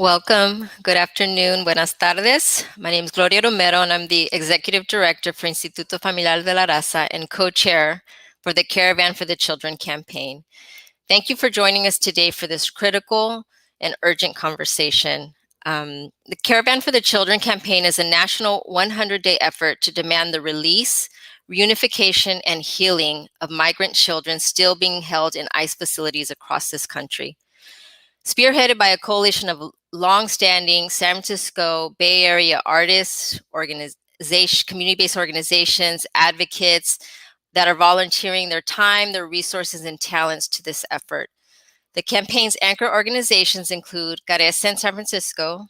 Welcome. Good afternoon. Buenas tardes. My name is Gloria Romero, and I'm the Executive Director for Instituto Familiar de la Raza and co-chair for the Caravan for the Children campaign. Thank you for joining us today for this critical and urgent conversation. The Caravan for the Children campaign is a national 100-day effort to demand the release, reunification, and healing of migrant children still being held in ICE facilities across this country. Spearheaded by a coalition of long-standing San Francisco Bay Area artists, community-based organizations, advocates that are volunteering their time, their resources, and talents to this effort. The campaign's anchor organizations include Careza in San Francisco,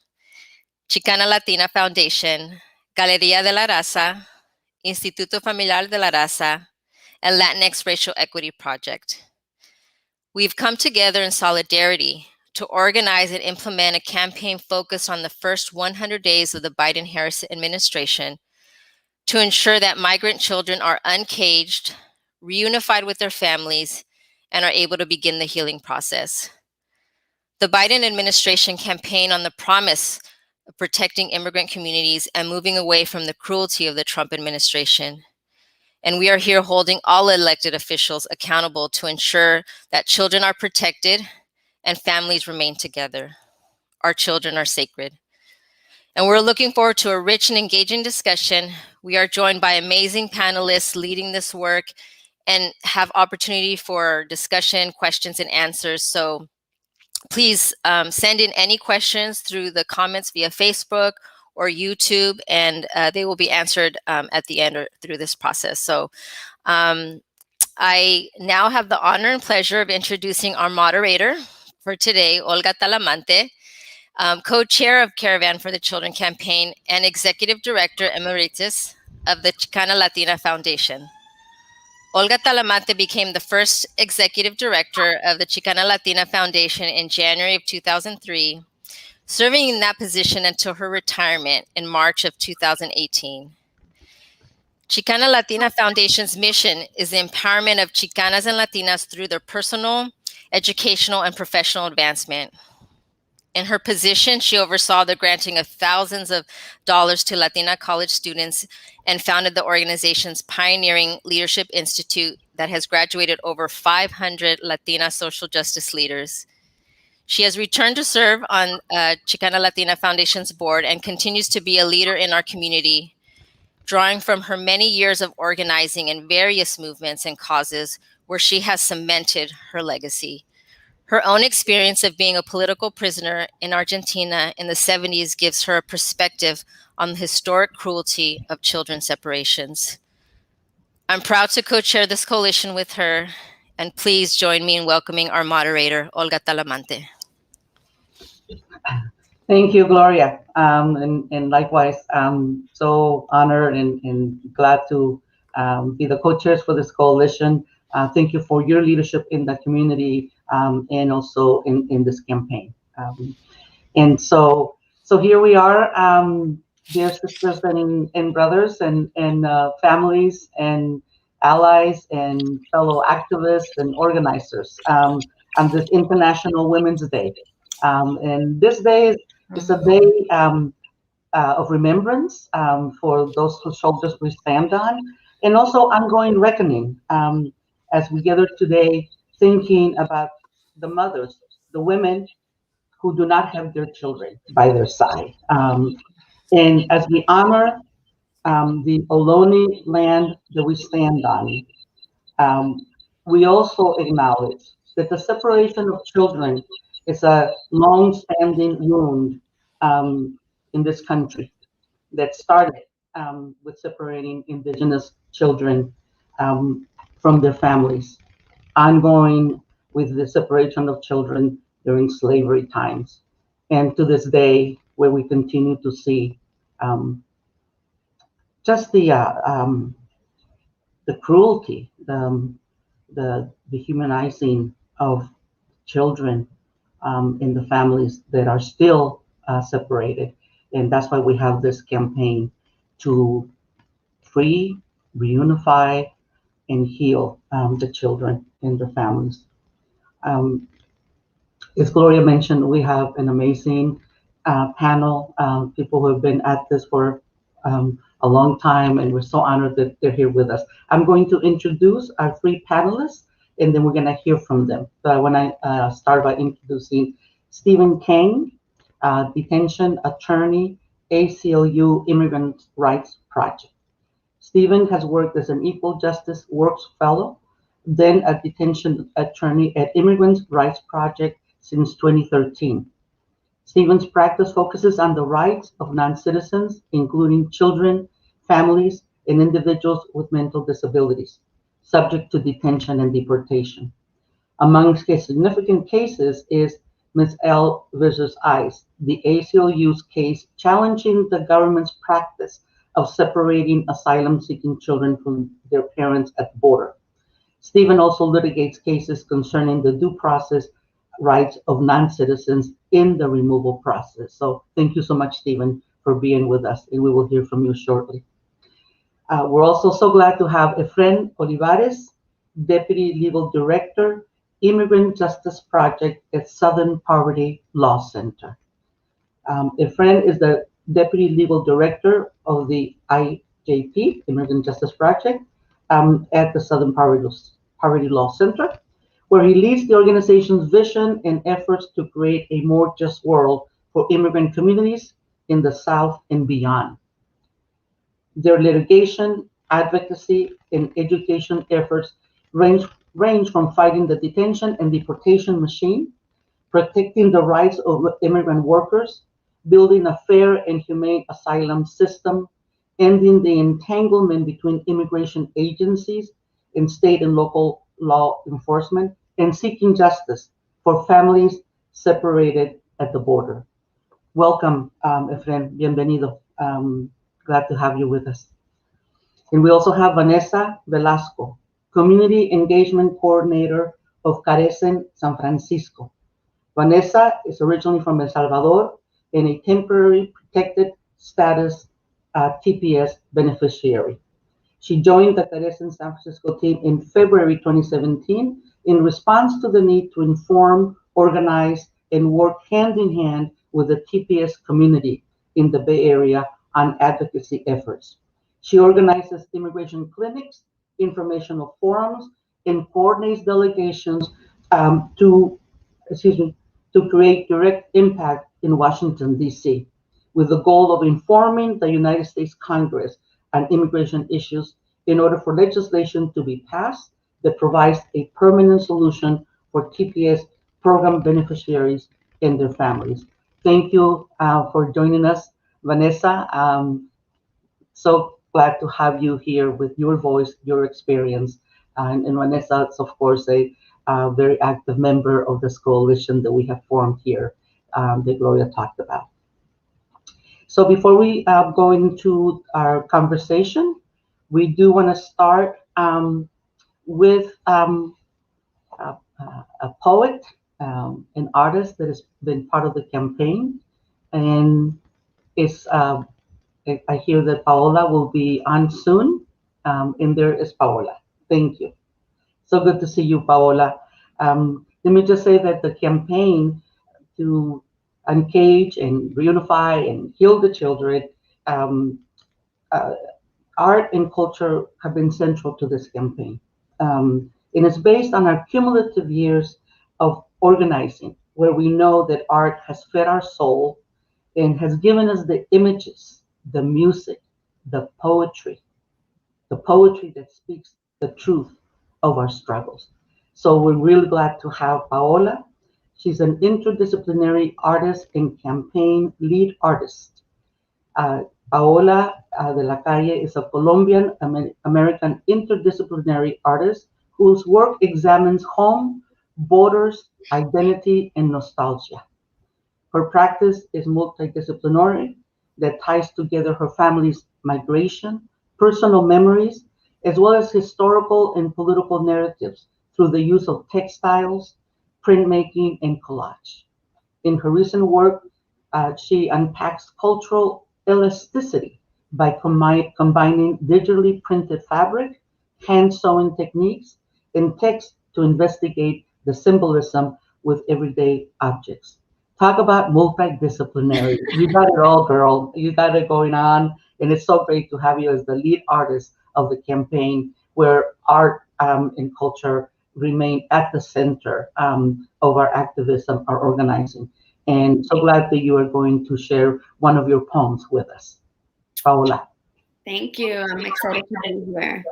Chicana Latina Foundation, Galería de la Raza, Instituto Familiar de la Raza, and Latinx Racial Equity Project. We've come together in solidarity to organize and implement a campaign focused on the first 100 days of the Biden-Harris administration to ensure that migrant children are uncaged, reunified with their families, and are able to begin the healing process. The Biden administration campaigned on the promise of protecting immigrant communities and moving away from the cruelty of the Trump administration. And we are here holding all elected officials accountable to ensure that children are protected and families remain together. Our children are sacred. And we're looking forward to a rich and engaging discussion. We are joined by amazing panelists leading this work and have opportunity for discussion, questions, and answers. So please send in any questions through the comments via Facebook or YouTube, and they will be answered at the end or through this process. So I now have the honor and pleasure of introducing our moderator for today, Olga Talamante, co-chair of Caravan for the Children campaign and executive director emeritus of the Chicana Latina Foundation. Olga Talamante became the first executive director of the Chicana Latina Foundation in January of 2003, serving in that position until her retirement in March of 2018. Chicana Latina Foundation's mission is the empowerment of Chicanas and Latinas through their personal, educational, and professional advancement. In her position, she oversaw the granting of thousands of dollars to Latina college students and founded the organization's pioneering Leadership Institute that has graduated over 500 Latina social justice leaders. She has returned to serve on Chicana Latina Foundation's board and continues to be a leader in our community, drawing from her many years of organizing in various movements and causes where she has cemented her legacy. Her own experience of being a political prisoner in Argentina in the 70s gives her a perspective on the historic cruelty of children's separations. I'm proud to co-chair this coalition with her, and please join me in welcoming our moderator, Olga Talamante. Thank you, Gloria. And likewise, I'm so honored and glad to be the co-chairs for this coalition. Thank you for your leadership in the community and also in this campaign. And so here we are, dear sisters and brothers and families and allies and fellow activists and organizers on this International Women's Day. And this day is a day of remembrance for those whose shoulders we stand on, and also ongoing reckoning as we gather today, thinking about the mothers, the women who do not have their children by their side. And as we honor the Ohlone land that we stand on, we also acknowledge that the separation of children is a long-standing wound in this country that started with separating indigenous children from their families, ongoing with the separation of children during slavery times, and to this day, where we continue to see just the cruelty, the dehumanizing of children in the families that are still separated. And that's why we have this campaign to free, reunify, and heal the children and the families. As Gloria mentioned, we have an amazing panel, people who have been at this for a long time, and we're so honored that they're here with us. I'm going to introduce our three panelists, and then we're going to hear from them. So I want to start by introducing Stephen Kang, detention attorney, ACLU Immigrant Rights Project. Stephen has worked as an Equal Justice Works Fellow, then a detention attorney at Immigrant Rights Project since 2013. Stephen's practice focuses on the rights of non-citizens, including children, families, and individuals with mental disabilities, subject to detention and deportation. Among his significant cases is Ms. L versus ICE, the ACLU's case challenging the government's practice of separating asylum-seeking children from their parents at the border. Stephen also litigates cases concerning the due process rights of non-citizens in the removal process. So thank you so much, Stephen, for being with us, and we will hear from you shortly. We're also so glad to have Efren Olivares, Deputy Legal Director, Immigrant Justice Project at Southern Poverty Law Center. Efren is the Deputy Legal Director of the IJP, Immigrant Justice Project, at the Southern Poverty Law Center, where he leads the organization's vision and efforts to create a more just world for immigrant communities in the South and beyond. Their litigation, advocacy, and education efforts range from fighting the detention and deportation machine, protecting the rights of immigrant workers, building a fair and humane asylum system, ending the entanglement between immigration agencies and state and local law enforcement, and seeking justice for families separated at the border. Welcome, Efren, bienvenido. Glad to have you with us. And we also have Vanessa Velasco, Community Engagement Coordinator of Carecen San Francisco. Vanessa is originally from El Salvador and a temporary protected status TPS beneficiary. She joined the Carecen San Francisco team in February 2017 in response to the need to inform, organize, and work hand in hand with the TPS community in the Bay Area on advocacy efforts. She organizes immigration clinics, informational forums, and coordinates delegations to create direct impact in Washington, D.C., with the goal of informing the United States Congress on immigration issues in order for legislation to be passed that provides a permanent solution for TPS program beneficiaries and their families. Thank you for joining us, Vanessa. So glad to have you here with your voice, your experience. And Vanessa is, of course, a very active member of this coalition that we have formed here that Gloria talked about. So before we go into our conversation, we do want to start with a poet, an artist that has been part of the campaign, and it's I hear that Paola will be on soon, and there is Paola. Thank you. So good to see you, Paola. Let me just say that the campaign to Uncage and Reunify and Heal the Children, art and culture have been central to this campaign. And it's based on our cumulative years of organizing, where we know that art has fed our soul and has given us the images, the music, the poetry that speaks the truth of our struggles. So we're really glad to have Paola. She's an interdisciplinary artist and campaign lead artist. Paola de la Calle is a Colombian American interdisciplinary artist whose work examines home, borders, identity, and nostalgia. Her practice is multidisciplinary that ties together her family's migration, personal memories, as well as historical and political narratives through the use of textiles, printmaking, and collage. In her recent work, she unpacks cultural elasticity by combining digitally printed fabric, hand-sewing techniques, and text to investigate the symbolism with everyday objects. Talk about multidisciplinary. You got it all, girl. You got it going on. And it's so great to have you as the lead artist of the campaign, where art and culture remain at the center of our activism, our organizing. And so glad that you are going to share one of your poems with us. Paola. Thank you. I'm excited to be here.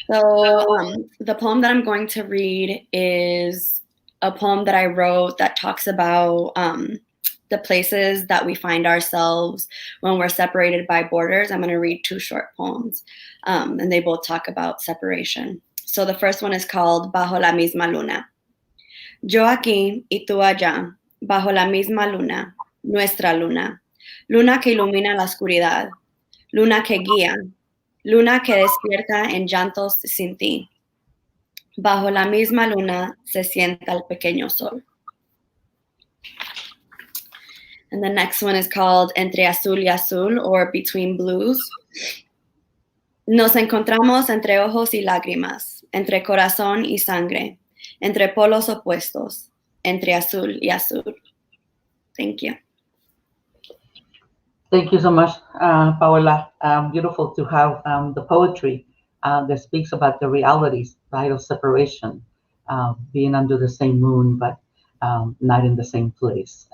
So the poem that I'm going to read is a poem that I wrote that talks about the places that we find ourselves when we're separated by borders. I'm going to read 2 short poems, and they both talk about separation. So the first one is called Bajo la misma luna. Yo aquí y tú allá, bajo la misma luna, nuestra luna, luna que ilumina la oscuridad, luna que guía, luna que despierta en llantos sin ti. Bajo la misma luna se sienta el pequeño sol. And the next one is called Entre azul y azul, or Between blues. Nos encontramos entre ojos y lágrimas, entre corazón y sangre, entre polos opuestos, entre azul y azul. Thank you. Thank you so much, Paola. Beautiful to have the poetry that speaks about the realities, right, of separation, being under the same moon, but not in the same place,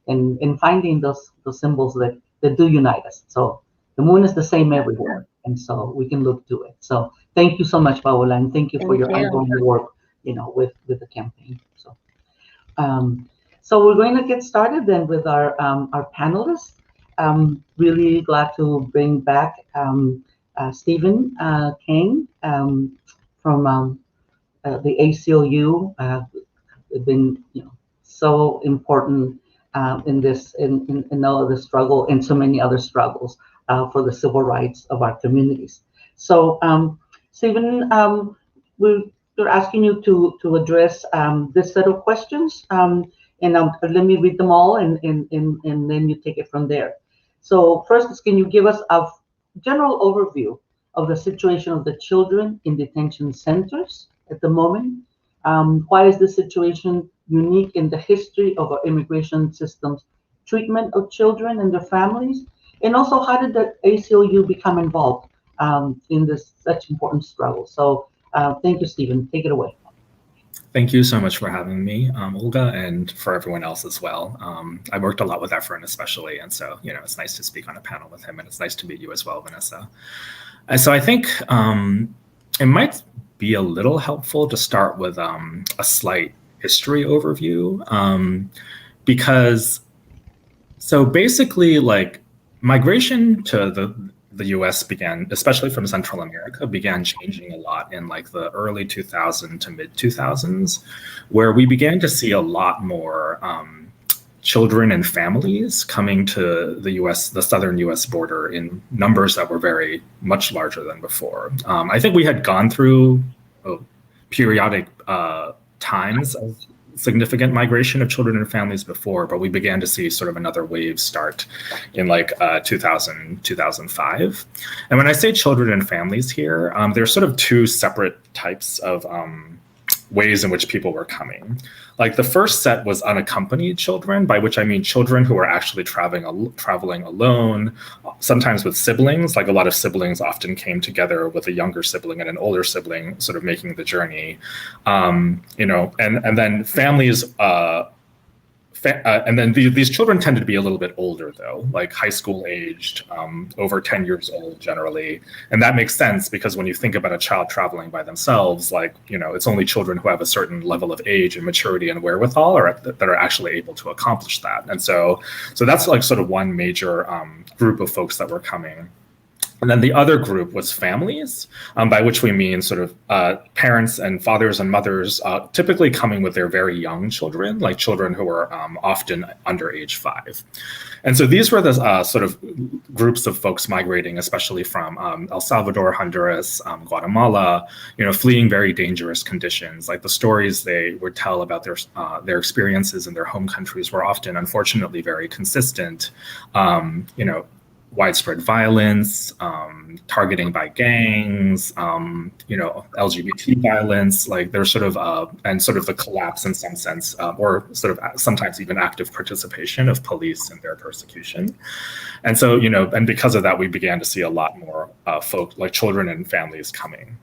and finding those symbols that do unite us. So the moon is the same everywhere, and so we can look to it. So thank you so much, Paola, and thank you for your ongoing work, with the campaign. So we're going to get started then with our panelists. Really glad to bring back Stephen King from the ACLU. Been so important in all of the struggle and so many other struggles for the civil rights of our communities. So Stephen, we're asking you to address this set of questions, and let me read them all, and then you take it from there. So first, can you give us a general overview of the situation of the children in detention centers at the moment? Why is this situation unique in the history of our immigration system's treatment of children and their families? And also, how did the ACLU become involved in this such important struggle? So thank you, Stephen. Take it away. Thank you so much for having me, Olga, and for everyone else as well. I worked a lot with Efren especially, and so it's nice to speak on a panel with him, and it's nice to meet you as well, Vanessa. So I think it might be a little helpful to start with a slight history overview, because so basically, like, migration to the US began, especially from Central America, began changing a lot in like the early 2000s to mid 2000s, where we began to see a lot more children and families coming to the US, the southern US border, in numbers that were very much larger than before. I think we had gone through periodic times of significant migration of children and families before, but we began to see sort of another wave start in like 2000, 2005. And when I say children and families here, there's sort of 2 separate types of ways in which people were coming. Like, the first set was unaccompanied children, by which I mean children who were actually traveling alone, sometimes with siblings. Like, a lot of siblings often came together with a younger sibling and an older sibling sort of making the journey, and then families, and then these children tended to be a little bit older, though, like high school aged, over 10 years old generally. And that makes sense, because when you think about a child traveling by themselves, like, it's only children who have a certain level of age and maturity and wherewithal that are actually able to accomplish that. And so that's like sort of one major group of folks that were coming. And then the other group was families, by which we mean sort of parents and fathers and mothers, typically coming with their very young children, like children who were often under age 5. And so these were the sort of groups of folks migrating, especially from El Salvador, Honduras, Guatemala, fleeing very dangerous conditions. Like, the stories they would tell about their experiences in their home countries were often, unfortunately, very consistent. widespread violence, targeting by gangs, LGBT violence, like there's sort of, and sort of the collapse in some sense, or sort of sometimes even active participation of police in their persecution. And so, and because of that, we began to see a lot more folk, like children and families coming.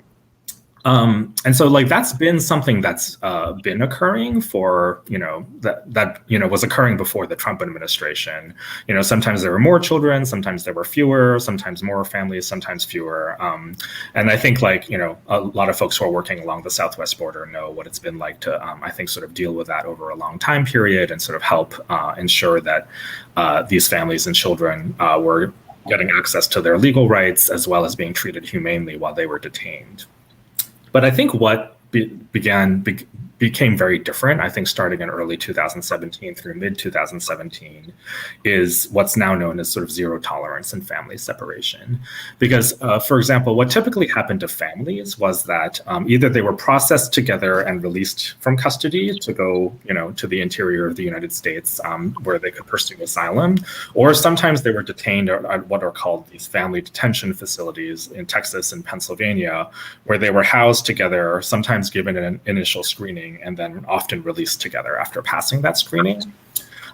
And so like that's been something that's been occurring for, that was occurring before the Trump administration. Sometimes there were more children, sometimes there were fewer, sometimes more families, sometimes fewer. And I think like, a lot of folks who are working along the Southwest border know what it's been like to, I think, sort of deal with that over a long time period and sort of help ensure that these families and children were getting access to their legal rights as well as being treated humanely while they were detained. But I think what became very different, I think starting in early 2017 through mid 2017, is what's now known as sort of zero tolerance in family separation. Because, for example, what typically happened to families was that either they were processed together and released from custody to go, to the interior of the United States where they could pursue asylum, or sometimes they were detained at what are called these family detention facilities in Texas and Pennsylvania, where they were housed together, sometimes given an initial screening, and then often released together after passing that screening.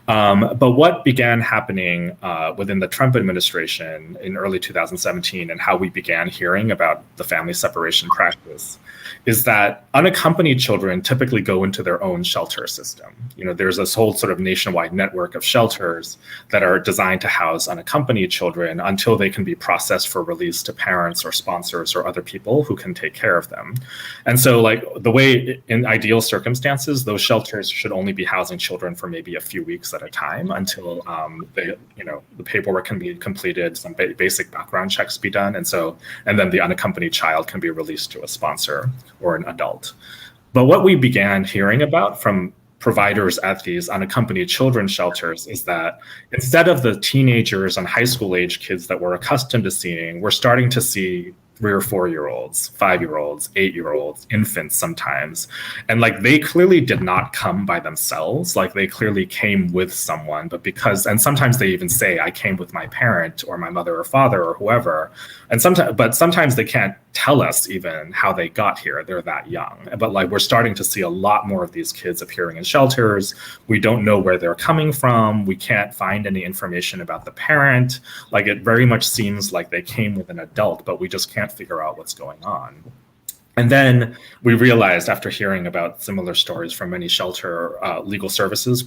But what began happening within the Trump administration in early 2017 and how we began hearing about the family separation practice is that unaccompanied children typically go into their own shelter system. There's this whole sort of nationwide network of shelters that are designed to house unaccompanied children until they can be processed for release to parents or sponsors or other people who can take care of them. And so like the way in ideal circumstances, those shelters should only be housing children for maybe a few weeks at a time until the paperwork can be completed, some basic background checks be done, and then the unaccompanied child can be released to a sponsor or an adult. But what we began hearing about from providers at these unaccompanied children shelters is that instead of the teenagers and high school age kids that we're accustomed to seeing, we're starting to see 3 or 4-year-olds, 5-year-olds, 8-year-olds, infants sometimes. And like they clearly did not come by themselves. Like they clearly came with someone, and sometimes they even say, I came with my parent or my mother or father or whoever. And sometimes they can't tell us even how they got here. They're that young. But like we're starting to see a lot more of these kids appearing in shelters. We don't know where they're coming from. We can't find any information about the parent. Like it very much seems like they came with an adult, but we just can't figure out what's going on. And then we realized after hearing about similar stories from many shelter legal services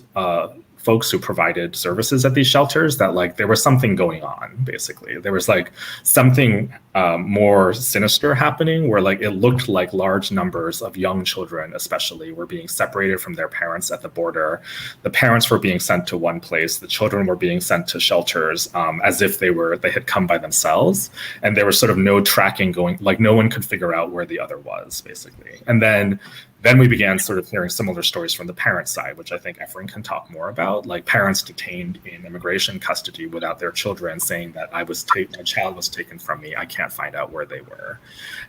folks who provided services at these shelters that like there was something going on, basically. There was like something more sinister happening where like it looked like large numbers of young children especially were being separated from their parents at the border. The parents were being sent to one place, the children were being sent to shelters as if they had come by themselves, and there was sort of no tracking going, like no one could figure out where the other was, basically. And then we began sort of hearing similar stories from the parent side, which I think Efren can talk more about, like parents detained in immigration custody without their children saying that my child was taken from me, I can't find out where they were.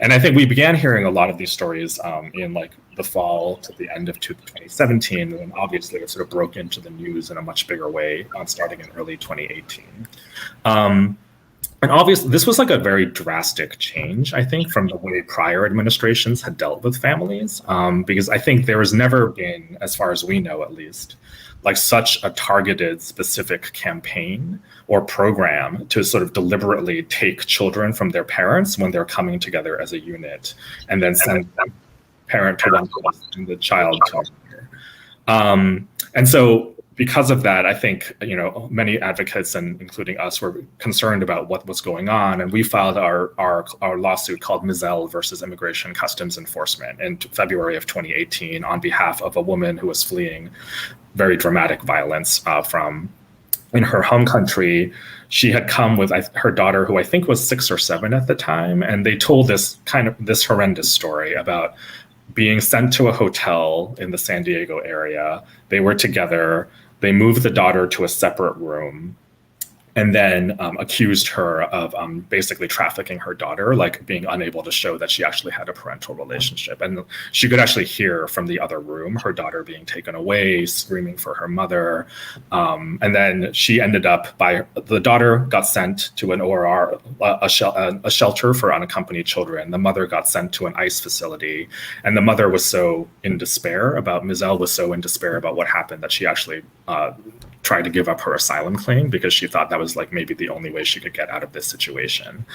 And I think we began hearing a lot of these stories in like the fall to the end of 2017, and obviously it sort of broke into the news in a much bigger way starting in early 2018. And obviously, this was like a very drastic change, I think, from the way prior administrations had dealt with families, because I think there has never been, as far as we know at least, like such a targeted, specific campaign or program to sort of deliberately take children from their parents when they're coming together as a unit, and then send the parent to one place and the child to another. And so, because of that, I think, many advocates, and including us, were concerned about what was going on. And we filed our lawsuit called Mizell versus Immigration Customs Enforcement in February of 2018 on behalf of a woman who was fleeing very dramatic violence from in her home country. She had come with her daughter, who I think was 6 or 7 at the time. And they told this horrendous story about being sent to a hotel in the San Diego area. They were together. They moved the daughter to a separate room. and then accused her of basically trafficking her daughter, like being unable to show that she actually had a parental relationship. And she could actually hear from the other room her daughter being taken away, screaming for her mother. And then she ended up the daughter got sent to an ORR, a shelter for unaccompanied children. The mother got sent to an ICE facility. And the mother was so in despair Ms. L was so in despair about what happened that she actually tried to give up her asylum claim because she thought that was like maybe the only way she could get out of this situation.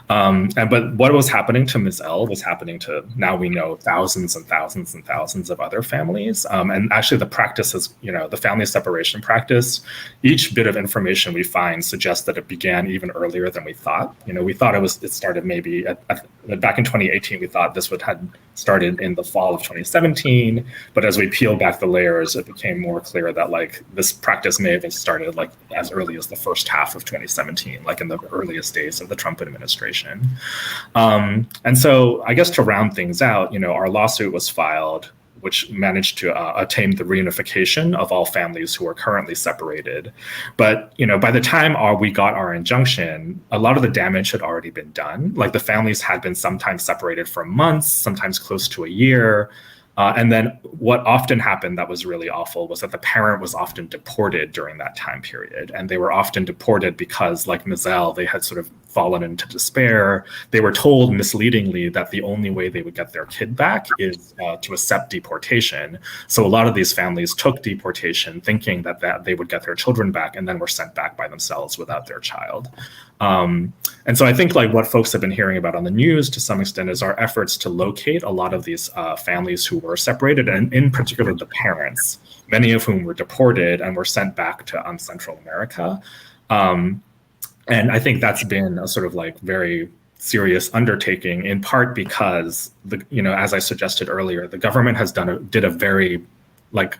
But what was happening to Ms. L was happening to, now we know, thousands and thousands and thousands of other families. And actually the practice is, the family separation practice, each bit of information we find suggests that it began even earlier than we thought. We thought it started maybe back in 2018, we thought this had started in the fall of 2017. But as we peel back the layers, it became more clear that like this practice may have started like as early as the first half of 2017, like in the earliest days of the Trump administration. And so I guess to round things out, our lawsuit was filed, which managed to attain the reunification of all families who are currently separated. But by the time we got our injunction, a lot of the damage had already been done. Like the families had been sometimes separated for months, sometimes close to a year. And then what often happened that was really awful was that the parent was often deported during that time period. And they were often deported because, like Ms. L, they had sort of fallen into despair. They were told misleadingly that the only way they would get their kid back is to accept deportation. So a lot of these families took deportation thinking that they would get their children back, and then were sent back by themselves without their child. And so I think like what folks have been hearing about on the news to some extent is our efforts to locate a lot of these families who were separated, and in particular the parents, many of whom were deported and were sent back to Central America. And I think that's been a sort of like very serious undertaking, in part because as I suggested earlier, the government has did a very like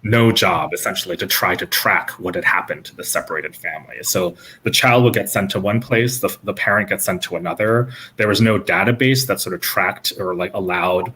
no job essentially to try to track what had happened to the separated family. So the child would get sent to one place, the parent gets sent to another. There was no database that sort of tracked or like allowed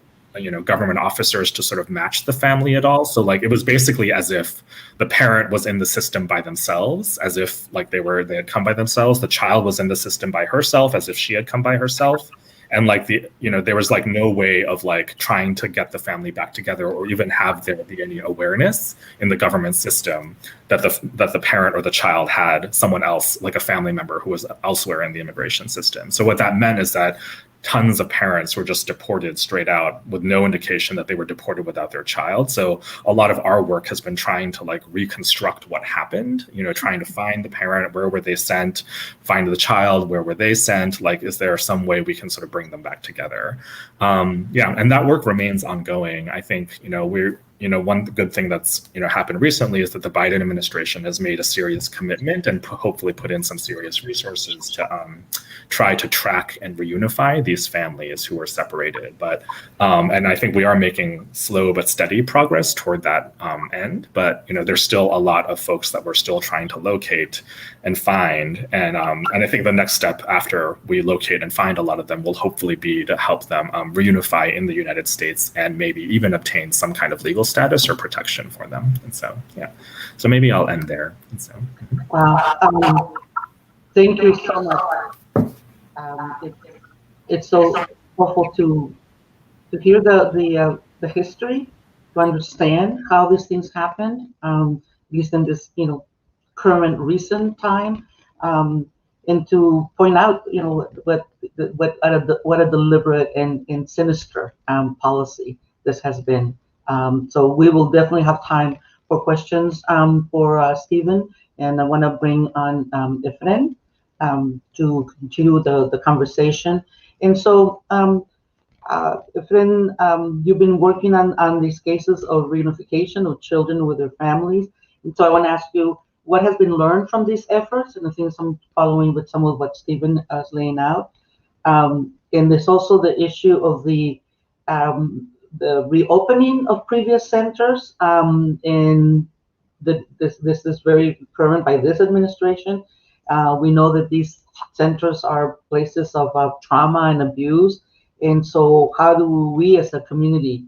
government officers to sort of match the family at all. So like it was basically as if the parent was in the system by themselves, as if like they had come by themselves. The child was in the system by herself, as if she had come by herself. And like there was like no way of like trying to get the family back together, or even have there be any awareness in the government system that the parent or the child had someone else, like a family member who was elsewhere in the immigration system. So what that meant is that tons of parents were just deported straight out with no indication that they were deported without their child. So a lot of our work has been trying to like reconstruct what happened, trying to find the parent, where were they sent, find the child, where were they sent, like, is there some way we can sort of bring them back together? And that work remains ongoing. I think, one good thing that's happened recently is that the Biden administration has made a serious commitment and hopefully put in some serious resources to try to track and reunify these families who are separated. But and I think we are making slow but steady progress toward that end. But there's still a lot of folks that we're still trying to locate and find. And I think the next step after we locate and find a lot of them will hopefully be to help them reunify in the United States and maybe even obtain some kind of legal status or protection for them. And so, so maybe I'll end there. And so, wow. Thank you so much. It's so helpful to hear the history, to understand how these things happened, at least in this current recent time, and to point out what a deliberate and sinister policy this has been. So we will definitely have time for questions for Stephen, and I want to bring on Efren to continue the conversation. And so, Efren, you've been working on these cases of reunification of children with their families. And so I want to ask you, what has been learned from these efforts? And I think I'm following with some of what Stephen is laying out. And there's also the issue of the reopening of previous centers. And this is very current by this administration. We know that these centers are places of trauma and abuse. And so how do we as a community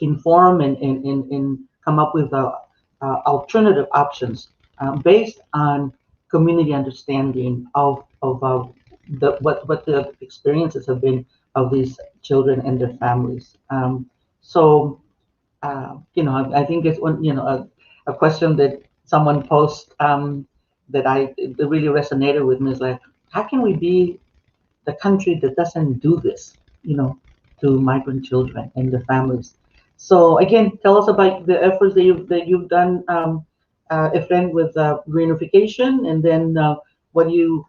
inform and come up with alternative options based on community understanding of what the experiences have been of these children and their families. I think it's a question that someone posed that really resonated with me is like, how can we be the country that doesn't do this, to migrant children and their families? So again, tell us about the efforts that you've done, Efren, with reunification, and then what your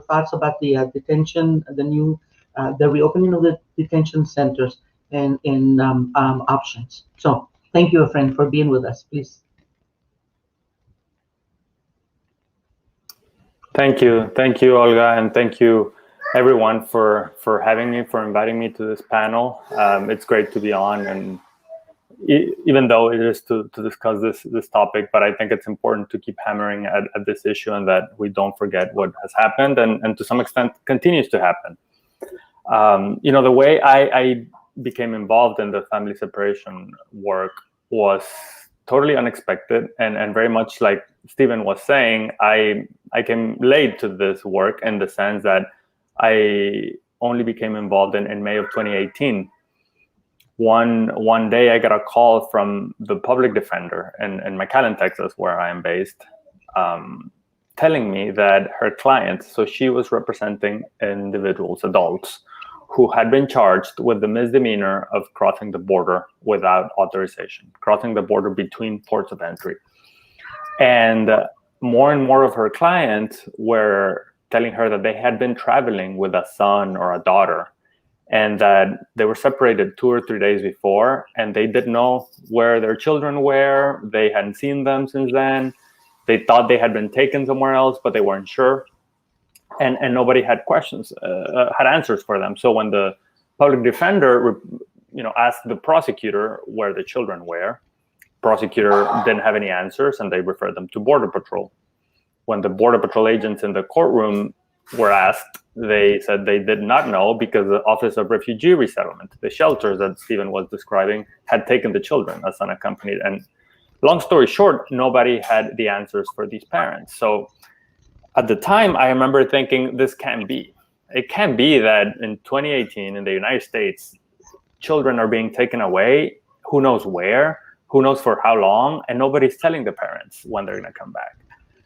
thoughts about the detention, the reopening of the detention centers and options. So thank you, Efren, for being with us, please. Thank you, Olga, and thank you, everyone, for having me, for inviting me to this panel. It's great to be on, and even though it is to discuss this topic, but I think it's important to keep hammering at this issue, and that we don't forget what has happened, and to some extent continues to happen. The way I became involved in the family separation work was totally unexpected, and very much like Stephen was saying, I came late to this work in the sense that I only became involved in May of 2018. One day I got a call from the public defender in McAllen, Texas, where I am based, telling me that her client, so she was representing individuals, adults, who had been charged with the misdemeanor of crossing the border without authorization, crossing the border between ports of entry. And more and more of her clients were telling her that they had been traveling with a son or a daughter, and that they were separated 2 or 3 days before, and they didn't know where their children were. They hadn't seen them since then. They thought they had been taken somewhere else, but they weren't sure. And nobody had answers for them. So when the public defender, asked the prosecutor where the children were, prosecutor didn't have any answers, and they referred them to Border Patrol. When the Border Patrol agents in the courtroom were asked, they said they did not know, because the Office of Refugee Resettlement, the shelters that Stephen was describing, had taken the children as unaccompanied. And long story short, nobody had the answers for these parents. So at the time, I remember thinking, this can't be. It can't be that in 2018 in the United States, children are being taken away, who knows where, who knows for how long, and nobody's telling the parents when they're going to come back,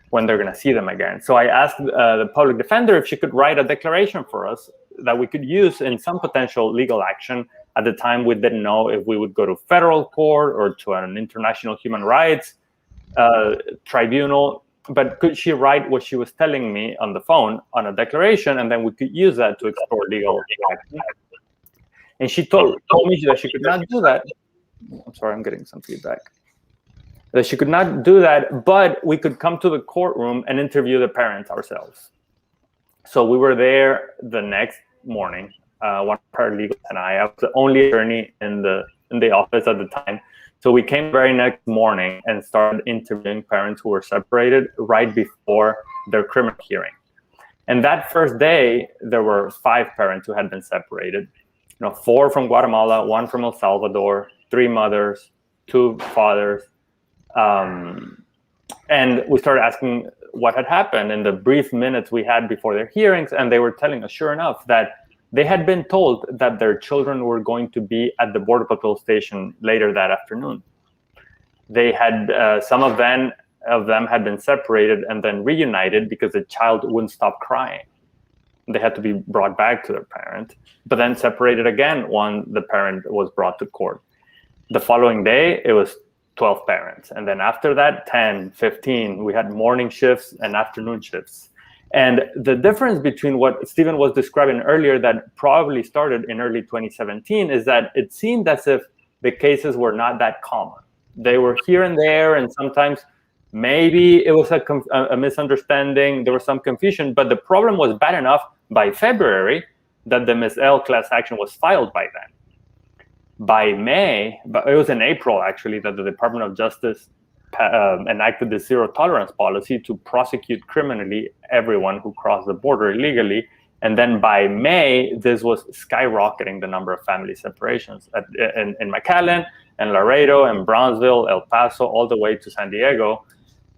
when they're going to see them again. So I asked the public defender if she could write a declaration for us that we could use in some potential legal action. At the time, we didn't know if we would go to federal court or to an international human rights tribunal. But could she write what she was telling me on the phone on a declaration, and then we could use that to explore legal action? And she told me that she could not do that. I'm sorry, I'm getting some feedback. That she could not do that, but we could come to the courtroom and interview the parents ourselves. So we were there the next morning, one paralegal and I was the only attorney in the office at the time. So we came very next morning and started interviewing parents who were separated right before their criminal hearing. And that first day, there were 5 parents who had been separated. 4 from Guatemala, 1 from El Salvador, 3 mothers, 2 fathers. And we started asking what had happened in the brief minutes we had before their hearings. And they were telling us, sure enough, that they had been told that their children were going to be at the Border Patrol station later that afternoon. They had, some of them had been separated and then reunited because the child wouldn't stop crying. They had to be brought back to their parent, but then separated again when the parent was brought to court. The following day, it was 12 parents. And then after that, 10, 15, we had morning shifts and afternoon shifts. And the difference between what Stephen was describing earlier that probably started in early 2017 is that it seemed as if the cases were not that common. They were here and there, and sometimes maybe it was a misunderstanding, there was some confusion, but the problem was bad enough by February that the Ms. L class action was filed by then. By May, but it was in April actually, that the Department of Justice enacted the zero tolerance policy to prosecute criminally everyone who crossed the border illegally. And then by May, this was skyrocketing the number of family separations in McAllen and Laredo and Brownsville, El Paso, all the way to San Diego.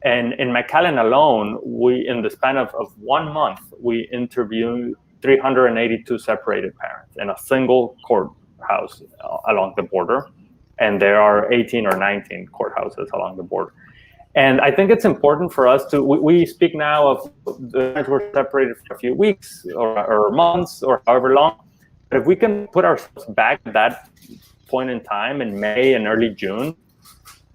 And in McAllen alone, in the span of 1 month, we interviewed 382 separated parents in a single courthouse along the border. And there are 18 or 19 courthouses along the border. And I think it's important for us to, we speak now of the parents were separated for a few weeks or months or however long. But if we can put ourselves back at that point in time in May and early June,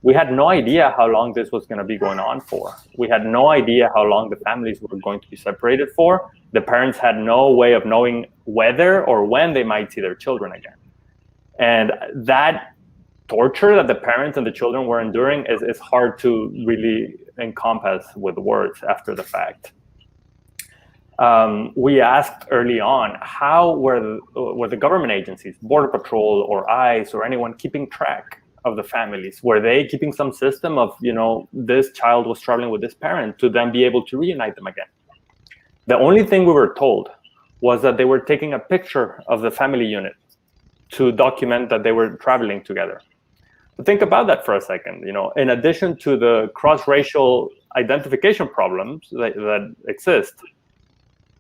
we had no idea how long this was going to be going on for. We had no idea how long the families were going to be separated for. The parents had no way of knowing whether or when they might see their children again. And that torture that the parents and the children were enduring is hard to really encompass with words after the fact. We asked early on, how were the government agencies, Border Patrol or ICE or anyone keeping track of the families? Were they keeping some system of, this child was traveling with this parent to then be able to reunite them again? The only thing we were told was that they were taking a picture of the family unit to document that they were traveling together. But think about that for a second. In addition to the cross-racial identification problems that exist,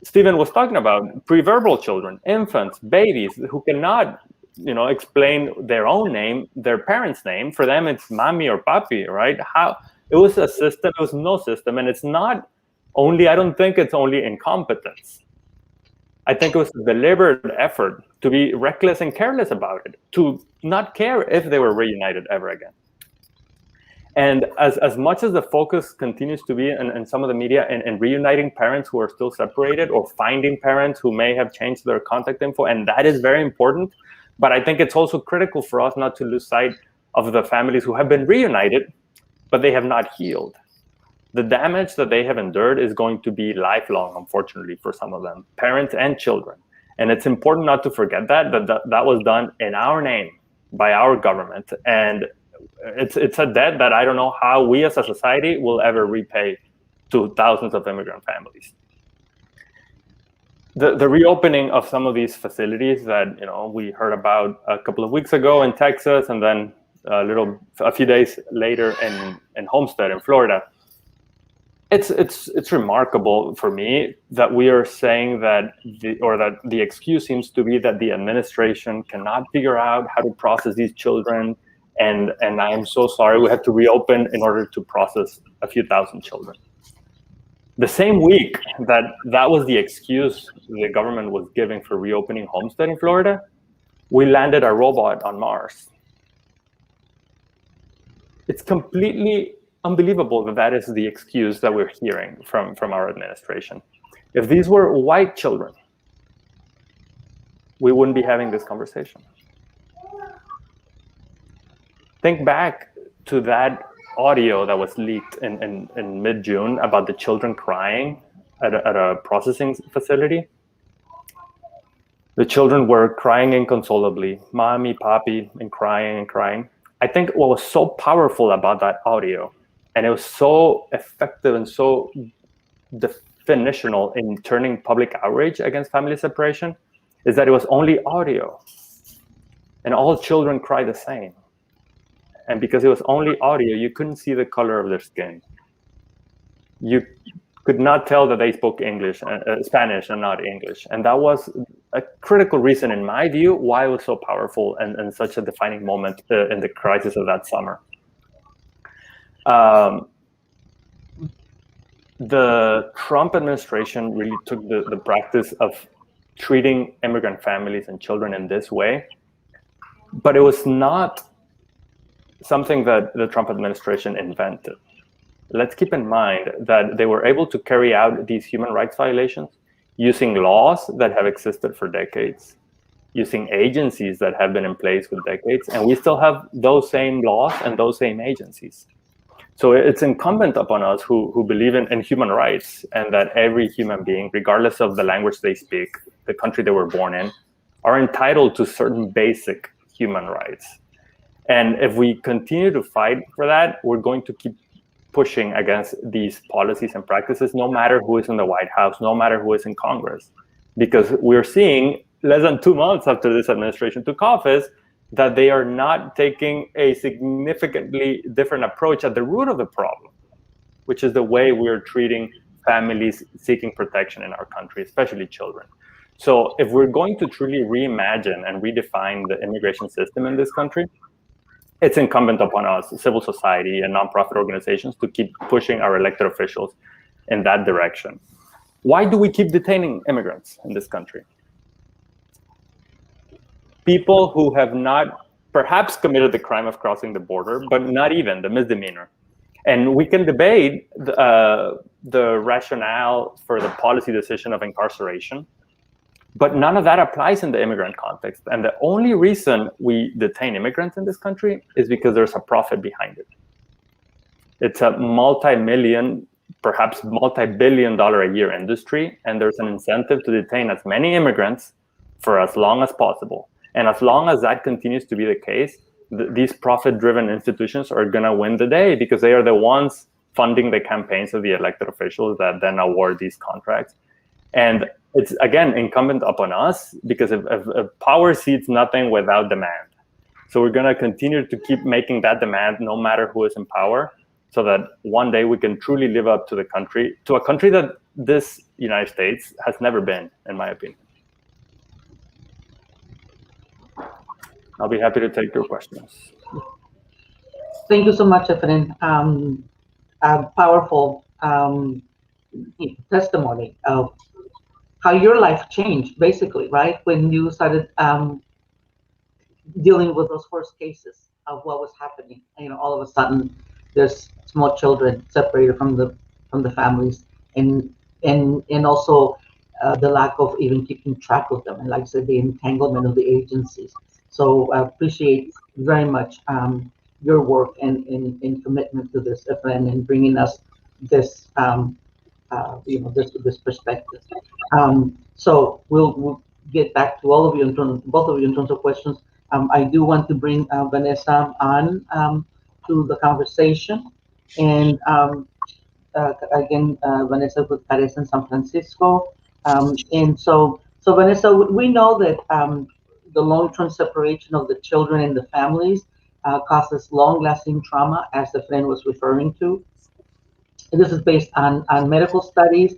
Stephen was talking about pre-verbal children, infants, babies who cannot explain their own name, their parents' name. For them, it's mommy or papi, right? It was a system, it was no system. And it's not only, I don't think it's only incompetence. I think it was a deliberate effort to be reckless and careless about it, to not care if they were reunited ever again. And as much as the focus continues to be in some of the media and reuniting parents who are still separated or finding parents who may have changed their contact info, and that is very important, but I think it's also critical for us not to lose sight of the families who have been reunited, but they have not healed. The damage that they have endured is going to be lifelong, unfortunately, for some of them, parents and children. And it's important not to forget that was done in our name by our government. And it's a debt that I don't know how we as a society will ever repay to thousands of immigrant families. The reopening of some of these facilities that we heard about a couple of weeks ago in Texas, and then a few days later in Homestead in Florida. It's remarkable for me that we are saying that the excuse seems to be that the administration cannot figure out how to process these children, and I am so sorry we have to reopen in order to process a few thousand children. The same week that was the excuse the government was giving for reopening Homestead in Florida, we landed a robot on Mars. It's completely unbelievable that is the excuse that we're hearing from our administration. If these were white children, we wouldn't be having this conversation. Think back to that audio that was leaked in mid-June about the children crying at a processing facility. The children were crying inconsolably, mommy, papi, and crying. I think what was so powerful about that audio, and it was so effective and so definitional in turning public outrage against family separation, is that it was only audio. And all children cry the same. And because it was only audio, you couldn't see the color of their skin. You could not tell that they spoke Spanish and not English. And that was a critical reason, in my view, why it was so powerful and such a defining moment in the crisis of that summer. The Trump administration really took the practice of treating immigrant families and children in this way, but it was not something that the Trump administration invented. Let's keep in mind that they were able to carry out these human rights violations using laws that have existed for decades, using agencies that have been in place for decades, and we still have those same laws and those same agencies. So it's incumbent upon us who believe in human rights, and that every human being, regardless of the language they speak, the country they were born in, are entitled to certain basic human rights. And if we continue to fight for that, we're going to keep pushing against these policies and practices, no matter who is in the White House, no matter who is in Congress. Because we're seeing, less than 2 months after this administration took office, that they are not taking a significantly different approach at the root of the problem. which is the way we're treating families seeking protection in our country, especially children. So if we're going to truly reimagine and redefine the immigration system in this country, it's incumbent upon us, civil society and nonprofit organizations, to keep pushing our elected officials in that direction. Why do we keep detaining immigrants in this country? People who have not perhaps committed the crime of crossing the border, but not even the misdemeanor. And we can debate the rationale for the policy decision of incarceration, but none of that applies in the immigrant context. And the only reason we detain immigrants in this country is because there's a profit behind it. It's a multi-million, perhaps multi-billion-dollar a year industry, and there's an incentive to detain as many immigrants for as long as possible. And as long as that continues to be the case, these profit-driven institutions are going to win the day, because they are the ones funding the campaigns of the elected officials that then award these contracts. And it's, again, incumbent upon us, because if power seeds nothing without demand. So we're going to continue to keep making that demand no matter who is in power, so that one day we can truly live up to a country that this United States has never been, in my opinion. I'll be happy to take your questions. Thank you so much, Efren. Powerful testimony of how your life changed, basically, right? When you started dealing with those first cases of what was happening. You know, all of a sudden, there's small children separated from the families, and also the lack of even keeping track of them, and like I said, the entanglement of the agencies. So I appreciate very much your work and commitment to this, Efren, and bringing us this, this perspective. So we'll get back to all of you both of you in terms of questions. I do want to bring Vanessa on to the conversation, and again, Vanessa Gutierrez in San Francisco, and so Vanessa, we know that the long-term separation of the children and the families causes long-lasting trauma, as the friend was referring to. And this is based on medical studies,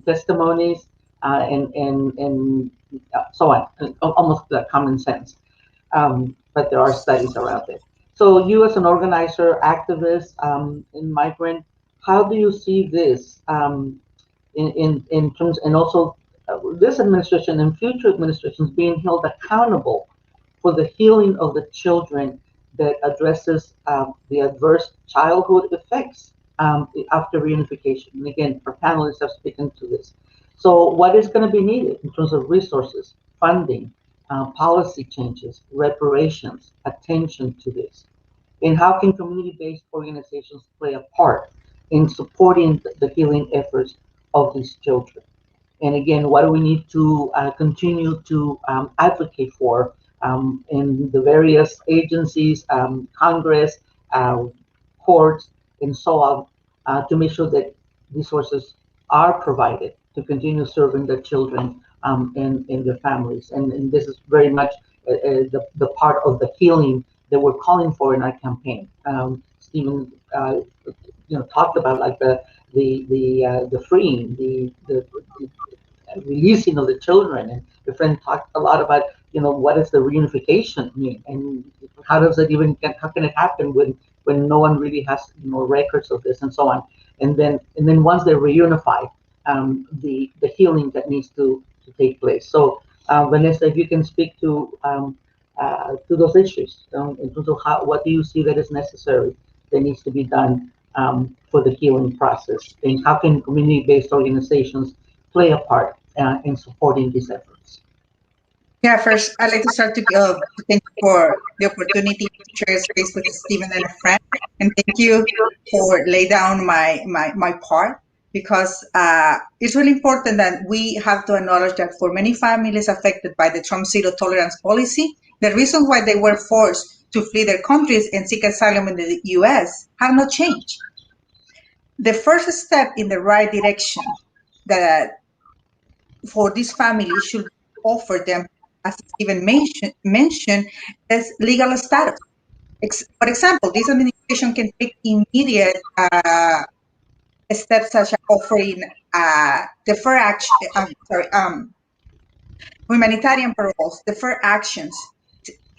testimonies, and so on, almost common sense. But there are studies around it. So you, as an organizer, activist, and migrant, how do you see this in terms, and also this administration and future administrations being held accountable for the healing of the children that addresses the adverse childhood effects after reunification? And again, our panelists have spoken to this. So what is going to be needed in terms of resources, funding, policy changes, reparations, attention to this? And how can community-based organizations play a part in supporting the healing efforts of these children? And again, what do we need to continue to advocate for in the various agencies, Congress, courts, and so on, to make sure that resources are provided to continue serving the children and their families? And this is very much the part of the healing that we're calling for in our campaign. Stephen, talked about like the freeing, the releasing of the children, and the friend talked a lot about what does the reunification mean, and how does it even how can it happen when no one really has records of this, and so on. And then once they're reunified, the healing that needs to take place. So Vanessa, if you can speak to those issues in terms of what do you see that is necessary, that needs to be done for the healing process, and how can community-based organizations play a part in supporting these efforts? Yeah, first, I'd like to start to thank you for the opportunity to share space with Stephen and a friend. And thank you for lay down my part, because it's really important that we have to acknowledge that for many families affected by the Trump zero tolerance policy, the reasons why they were forced to flee their countries and seek asylum in the U.S. have not changed. The first step in the right direction that for these families should offer them, as Stephen mentioned, is legal status. For example, this administration can take immediate steps such as offering defer action, humanitarian paroles, defer actions,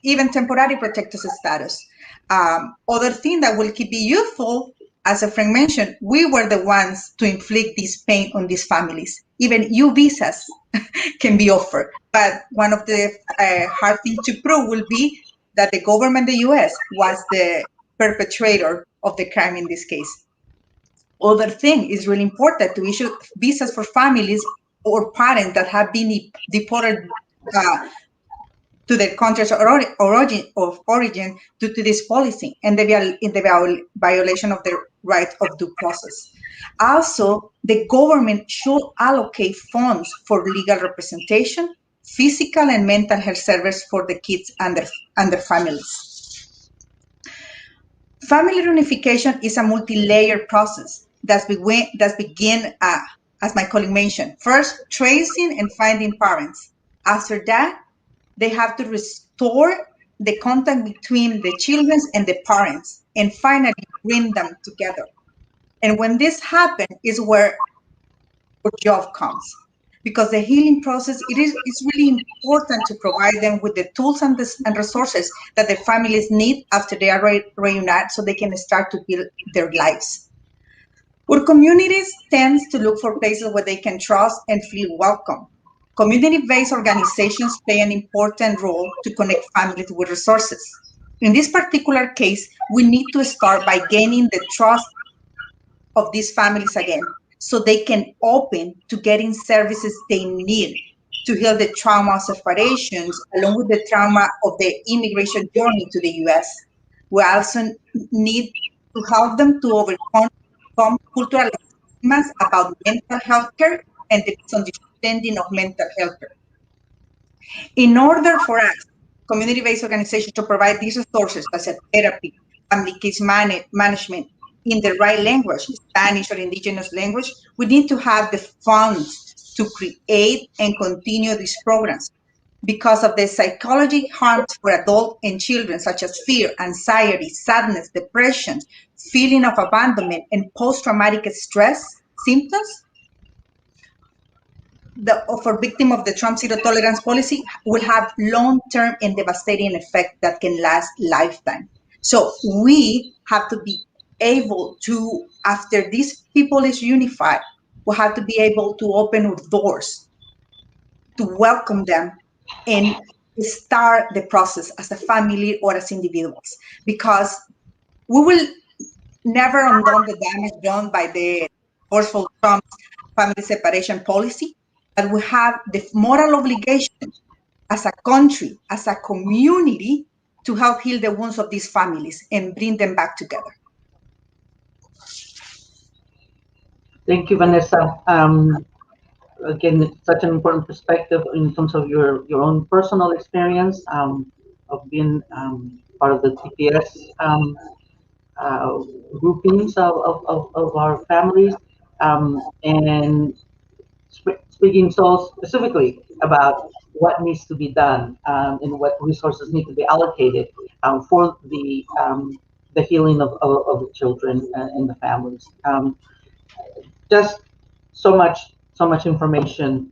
even temporary protected status. Other thing that will keep be useful, as a friend mentioned, we were the ones to inflict this pain on these families. Even U visas can be offered. But one of the hard things to prove will be that the government, the US, was the perpetrator of the crime in this case. Other thing is really important to issue visas for families or parents that have been deported to their countries of origin due to this policy and the violation of their right of due process. Also, the government should allocate funds for legal representation, physical and mental health service for the kids and their families. Family reunification is a multi-layered process that begin, as my colleague mentioned, first tracing and finding parents. After that, they have to restore the contact between the children and the parents, and finally bring them together. And when this happens is where our job comes. Because the healing process, it's really important to provide them with the tools and resources that the families need after they are reunited so they can start to build their lives. Our communities tend to look for places where they can trust and feel welcome. Community-based organizations play an important role to connect families with resources. In this particular case, we need to start by gaining the trust of these families again, so they can open to getting services they need to heal the trauma of separations, along with the trauma of the immigration journey to the US. We also need to help them to overcome cultural stigmas about mental health care and the misunderstanding of mental health care. In order for us, community-based organizations, to provide these resources such as therapy, family case management in the right language, Spanish or indigenous language, we need to have the funds to create and continue these programs because of the psychological harms for adults and children, such as fear, anxiety, sadness, depression, feeling of abandonment, and post-traumatic stress symptoms. For victims of the Trump zero tolerance policy will have long-term and devastating effect that can last lifetime. So we have to be able to, after these people is unified, we have to be able to open our doors to welcome them and start the process as a family or as individuals, because we will never undo the damage done by the forceful Trump family separation policy, but we have the moral obligation as a country, as a community, to help heal the wounds of these families and bring them back together. Thank you, Vanessa. Again, it's such an important perspective in terms of your own personal experience of being part of the TPS groupings of our families, and speaking so specifically about what needs to be done and what resources need to be allocated for the healing of the children and the families. Just so much information,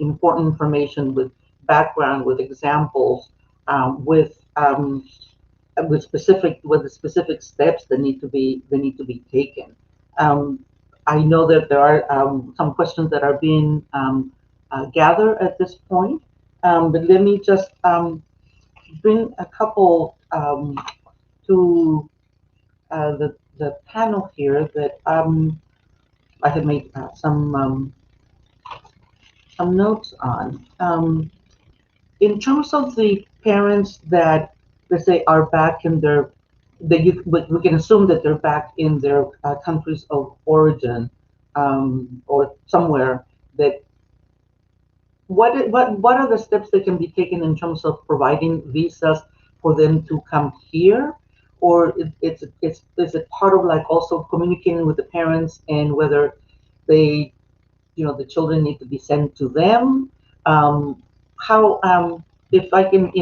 important information with background, with examples, with the specific steps that need to be taken. I know that there are some questions that are being gathered at this point, but let me just bring a couple to the panel here that I have made some notes on. In terms of the parents that, let's say, are back in their, we can assume that they're back in their countries of origin, or somewhere, that what are the steps that can be taken in terms of providing visas for them to come here? Or is it part of like also communicating with the parents and whether they, the children need to be sent to them? How, if I can,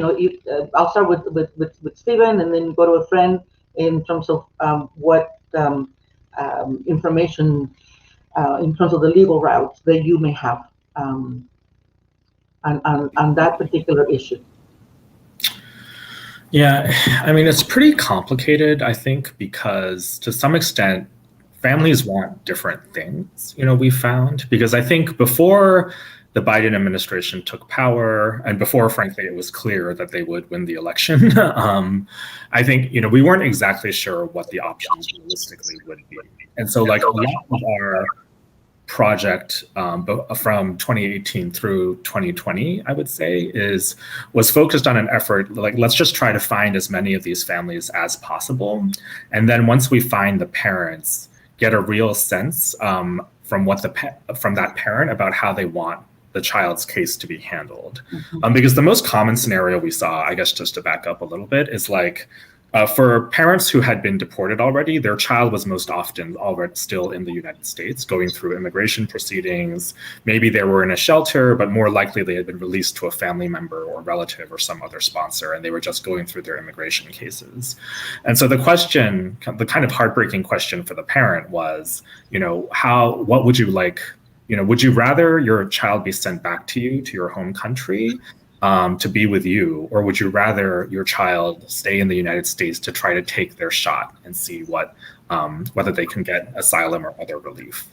I'll start with Stephen and then go to a friend in terms of what information in terms of the legal routes that you may have on that particular issue? Yeah, I mean, it's pretty complicated, I think, because to some extent, families want different things, we found, because I think before the Biden administration took power, and before, frankly, it was clear that they would win the election, I think, we weren't exactly sure what the options realistically would be. And so, like, a lot of our project from 2018 through 2020, I would say, was focused on an effort, like, let's just try to find as many of these families as possible. And then once we find the parents, get a real sense from that parent about how they want the child's case to be handled. Because the most common scenario we saw, I guess just to back up a little bit, is like, for parents who had been deported already, their child was most often already still in the United States, going through immigration proceedings. Maybe they were in a shelter, but more likely they had been released to a family member or relative or some other sponsor, and they were just going through their immigration cases. And so the kind of heartbreaking question for the parent was, what would you like? Would you rather your child be sent back to you, to your home country, to be with you, or would you rather your child stay in the United States to try to take their shot and see whether they can get asylum or other relief?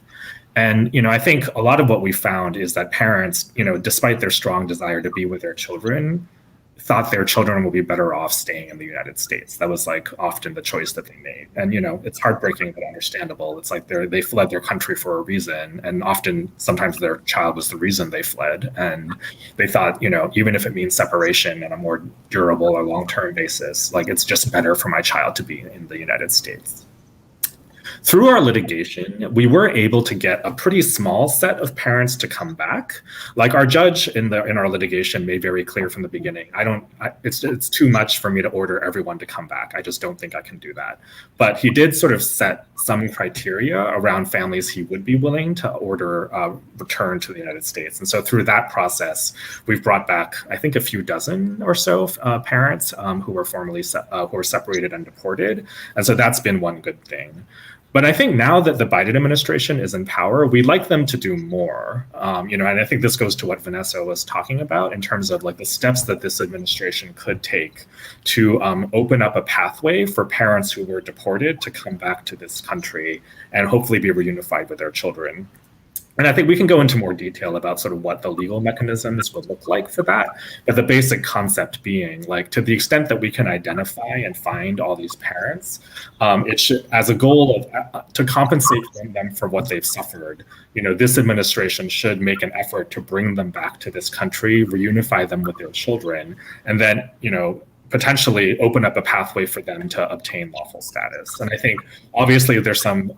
And, I think a lot of what we found is that parents, despite their strong desire to be with their children, thought their children would be better off staying in the United States. That was like often the choice that they made. And, it's heartbreaking but understandable. It's like they fled their country for a reason. And often, sometimes their child was the reason they fled. And they thought, even if it means separation on a more durable or long-term basis, like, it's just better for my child to be in the United States. Through our litigation, we were able to get a pretty small set of parents to come back. Like, our judge in our litigation made very clear from the beginning, it's too much for me to order everyone to come back. I just don't think I can do that. But he did sort of set some criteria around families he would be willing to order return to the United States. And so through that process, we've brought back, I think, a few dozen or so parents who were formerly who were separated and deported. And so that's been one good thing. But I think now that the Biden administration is in power, we'd like them to do more. And I think this goes to what Vanessa was talking about in terms of like the steps that this administration could take to open up a pathway for parents who were deported to come back to this country and hopefully be reunified with their children. And I think we can go into more detail about sort of what the legal mechanisms would look like for that. But the basic concept being, like, to the extent that we can identify and find all these parents, it should, as a goal of to compensate them for what they've suffered, this administration should make an effort to bring them back to this country, reunify them with their children, and then, potentially open up a pathway for them to obtain lawful status. And I think, obviously, there's some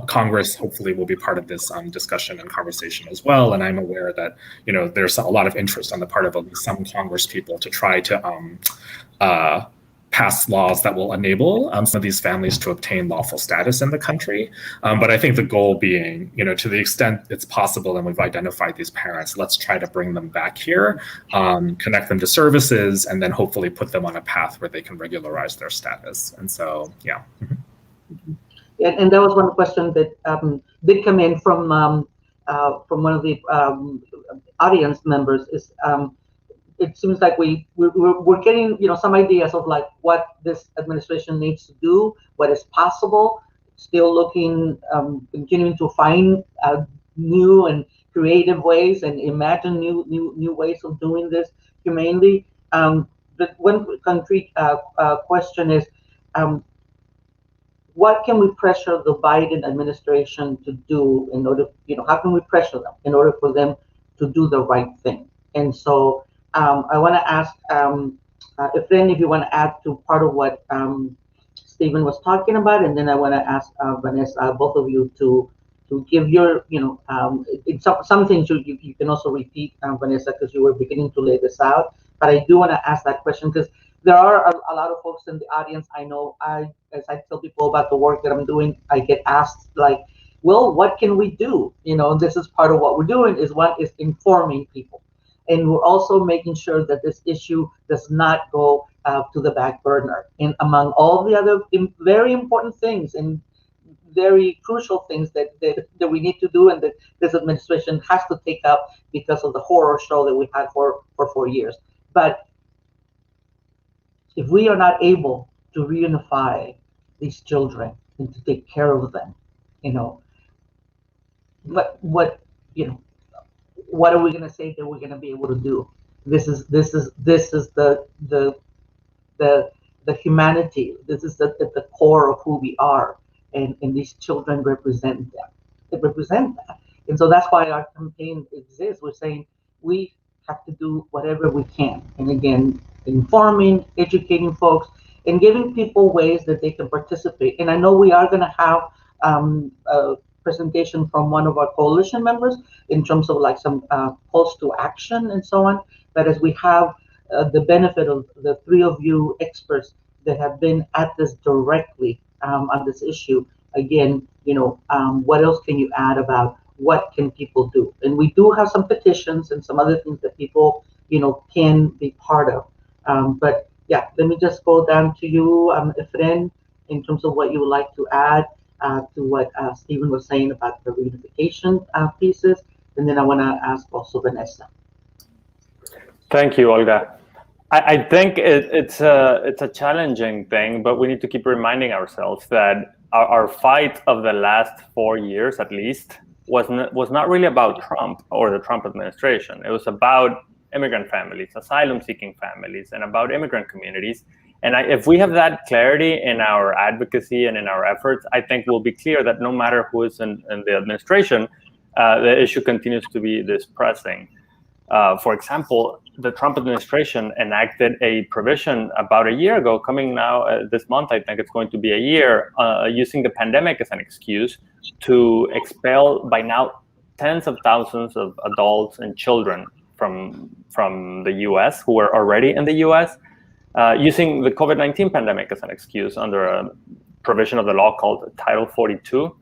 Congress hopefully will be part of this discussion and conversation as well. And I'm aware that, there's a lot of interest on the part of at least some Congress people to try to pass laws that will enable some of these families to obtain lawful status in the country. But I think the goal being, to the extent it's possible and we've identified these parents, let's try to bring them back here, connect them to services, and then hopefully put them on a path where they can regularize their status. And so, yeah. And that was one question that did come in from one of the audience members. Is it seems like we're getting some ideas of like what this administration needs to do, what is possible. Still looking, continuing to find new and creative ways and imagine new ways of doing this humanely. The one concrete question is. What can we pressure the Biden administration to do in order, how can we pressure them in order for them to do the right thing? And so I want to ask if you want to add to part of what Stephen was talking about, and then I want to ask Vanessa, both of you, to give your, some things you can also repeat, Vanessa, because you were beginning to lay this out. But I do want to ask that question because there are a lot of folks in the audience. I know as I tell people about the work that I'm doing, I get asked like, well, what can we do? This is part of what we're doing is informing people. And we're also making sure that this issue does not go to the back burner. And among all the other very important things, and very crucial things that we need to do and that this administration has to take up because of the horror show that we had for 4 years. But if we are not able to reunify these children and to take care of them, what are we going to say that we're going to be able to do? This is the humanity. This is at the core of who we are, and these children represent that. They represent that, and so that's why our campaign exists. We're saying we have to do whatever we can, and again, informing, educating folks, and giving people ways that they can participate. And I know we are going to have a presentation from one of our coalition members in terms of like some calls to action and so on. But as we have the benefit of the three of you experts that have been at this directly on this issue, again, what else can you add about what can people do? And we do have some petitions and some other things that people, can be part of. But yeah, let me just go down to you, Efren, in terms of what you would like to add to what Stephen was saying about the reunification pieces. And then I want to ask also Vanessa. Thank you, Olga. I think it's a challenging thing, but we need to keep reminding ourselves that our fight of the last 4 years, at least, was not really about Trump or the Trump administration. It was about immigrant families, asylum-seeking families, and about immigrant communities. And if we have that clarity in our advocacy and in our efforts, I think we'll be clear that no matter who is in the administration, the issue continues to be this pressing. For example, the Trump administration enacted a provision about a year ago, coming now this month, I think it's going to be a year, using the pandemic as an excuse to expel by now tens of thousands of adults and children from the US who were already in the US, using the COVID-19 pandemic as an excuse under a provision of the law called Title 42.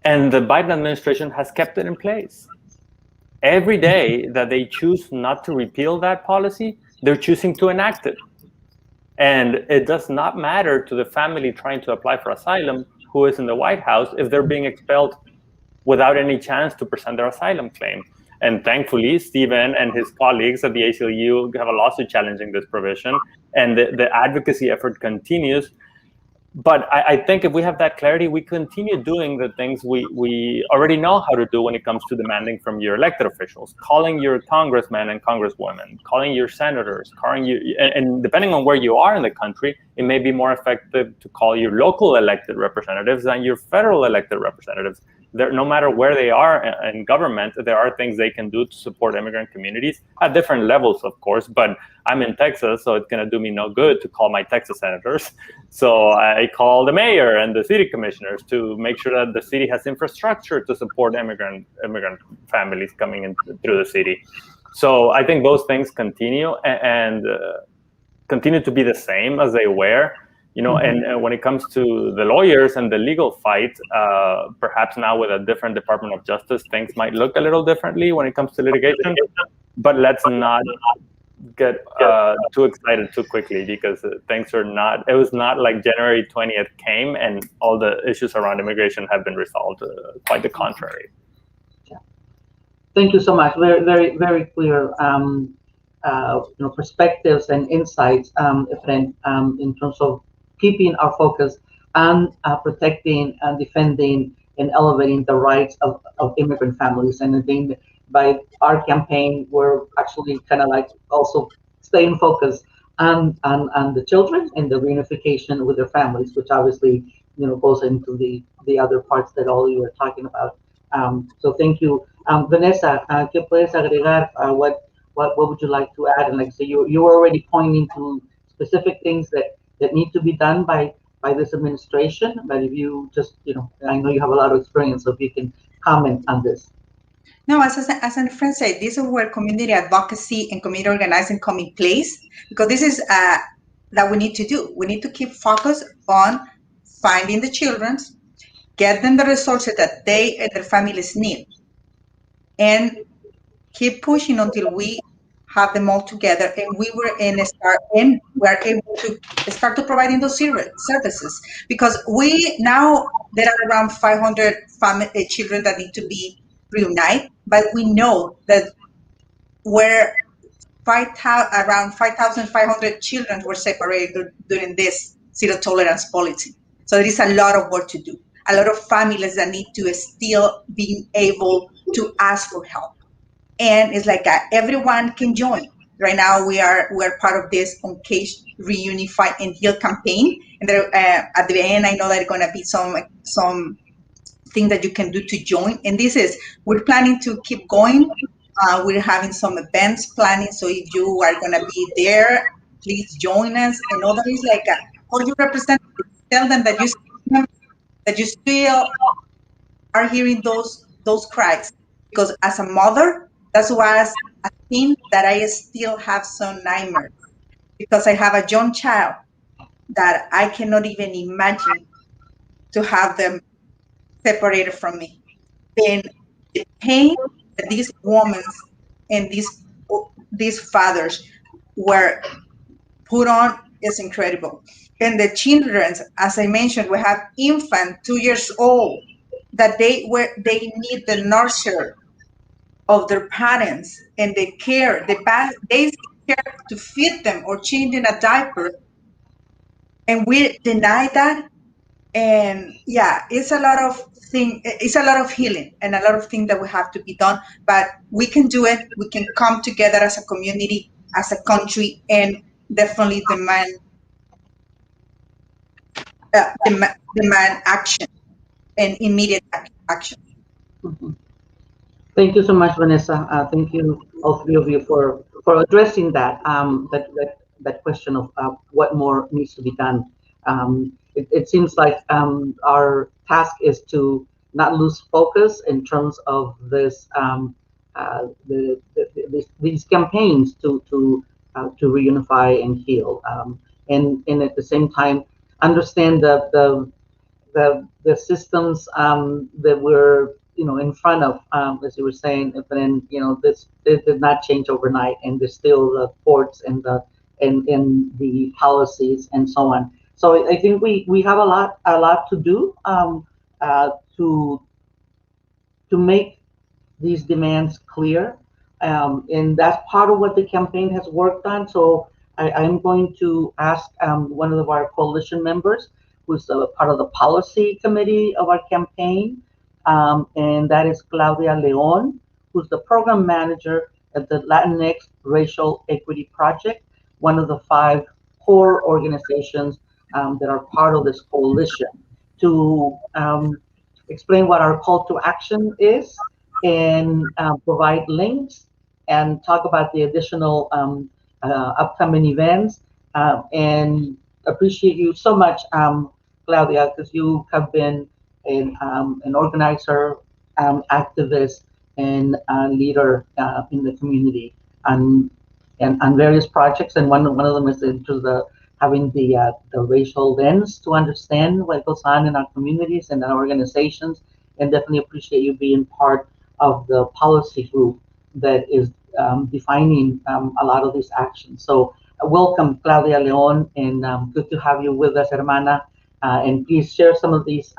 And the Biden administration has kept it in place. Every day that they choose not to repeal that policy, they're choosing to enact it. And it does not matter to the family trying to apply for asylum who is in the White House if they're being expelled without any chance to present their asylum claim. And thankfully, Stephen and his colleagues at the ACLU have a lawsuit challenging this provision, and the advocacy effort continues. But I think if we have that clarity, we continue doing the things we already know how to do when it comes to demanding from your elected officials, calling your congressmen and congresswomen, calling your senators, and depending on where you are in the country, it may be more effective to call your local elected representatives than your federal elected representatives. No matter where they are in government, there are things they can do to support immigrant communities at different levels, of course. But I'm in Texas, so it's going to do me no good to call my Texas senators. So I call the mayor and the city commissioners to make sure that the city has infrastructure to support immigrant families coming in through the city. So I think those things continue and continue to be the same as they were. And when it comes to the lawyers and the legal fight, perhaps now with a different Department of Justice, things might look a little differently when it comes to litigation. But let's not get too excited too quickly, because things are not. It was not like January 20th came and all the issues around immigration have been resolved. Quite the contrary. Yeah. Thank you so much. Very, very, very clear. Perspectives and insights, Efren, in terms of keeping our focus on protecting and defending and elevating the rights of immigrant families. And I think by our campaign, we're actually kind of like also staying focused on the children and the reunification with their families, which obviously goes into the other parts that all you were talking about. So thank you, Vanessa. ¿Qué puedes agregar? What would you like to add? And like I say, you were already pointing to specific things that need to be done by this administration, but if you just, I know you have a lot of experience, so if you can comment on this. No, as a friend said, this is where community advocacy and community organizing come in place, because this is that we need to do. We need to keep focused on finding the children, get them the resources that they and their families need, and keep pushing until we have them all together, and we were able to start to providing those services, because now there are around 500 children that need to be reunited, but we know that around 5,500 children were separated during this zero tolerance policy. So there is a lot of work to do. A lot of families that need to still be able to ask for help. And it's like everyone can join. Right now we're part of this Uncage, Reunify and Heal campaign. And there, at the end, I know that there's gonna be some thing that you can do to join. And we're planning to keep going. We're having some events planning. So if you are gonna be there, please join us. And all that is like, all you represent, tell them that you still are hearing those cries. Because as a mother, that was a thing that I still have some nightmares, because I have a young child that I cannot even imagine to have them separated from me. And the pain that these women and these fathers were put on is incredible. And the children, as I mentioned, we have infant 2 years old that they need the nurture of their parents and the basic care to feed them or changing a diaper, and we deny that. And yeah, it's a lot of healing and a lot of things that we have to be done, but we can do it. We can come together as a community, as a country, and definitely demand action and immediate action. Mhm. Thank you so much, Vanessa. Thank you, all three of you, for addressing that that question of what more needs to be done. It seems like our task is to not lose focus in terms of this these campaigns to reunify and heal, and at the same time understand the systems that we're in front of, as you were saying, but then this did not change overnight, and there's still the courts and the policies and so on. So I think we have a lot to do to make these demands clear, and that's part of what the campaign has worked on. So I'm going to ask one of our coalition members, who's a part of the policy committee of our campaign, and that is Claudia Leon, who's the program manager at the Latinx Racial Equity Project, one of the 5 core organizations that are part of this coalition, to explain what our call to action is, and provide links and talk about the additional upcoming events. And appreciate you so much, Claudia, because you have been an organizer, activist, and leader in the community on various projects. And one of them is into having the racial lens to understand what goes on in our communities and our organizations. And definitely appreciate you being part of the policy group that is defining a lot of these actions. So welcome, Claudia Leon, and good to have you with us, hermana. And please share some of these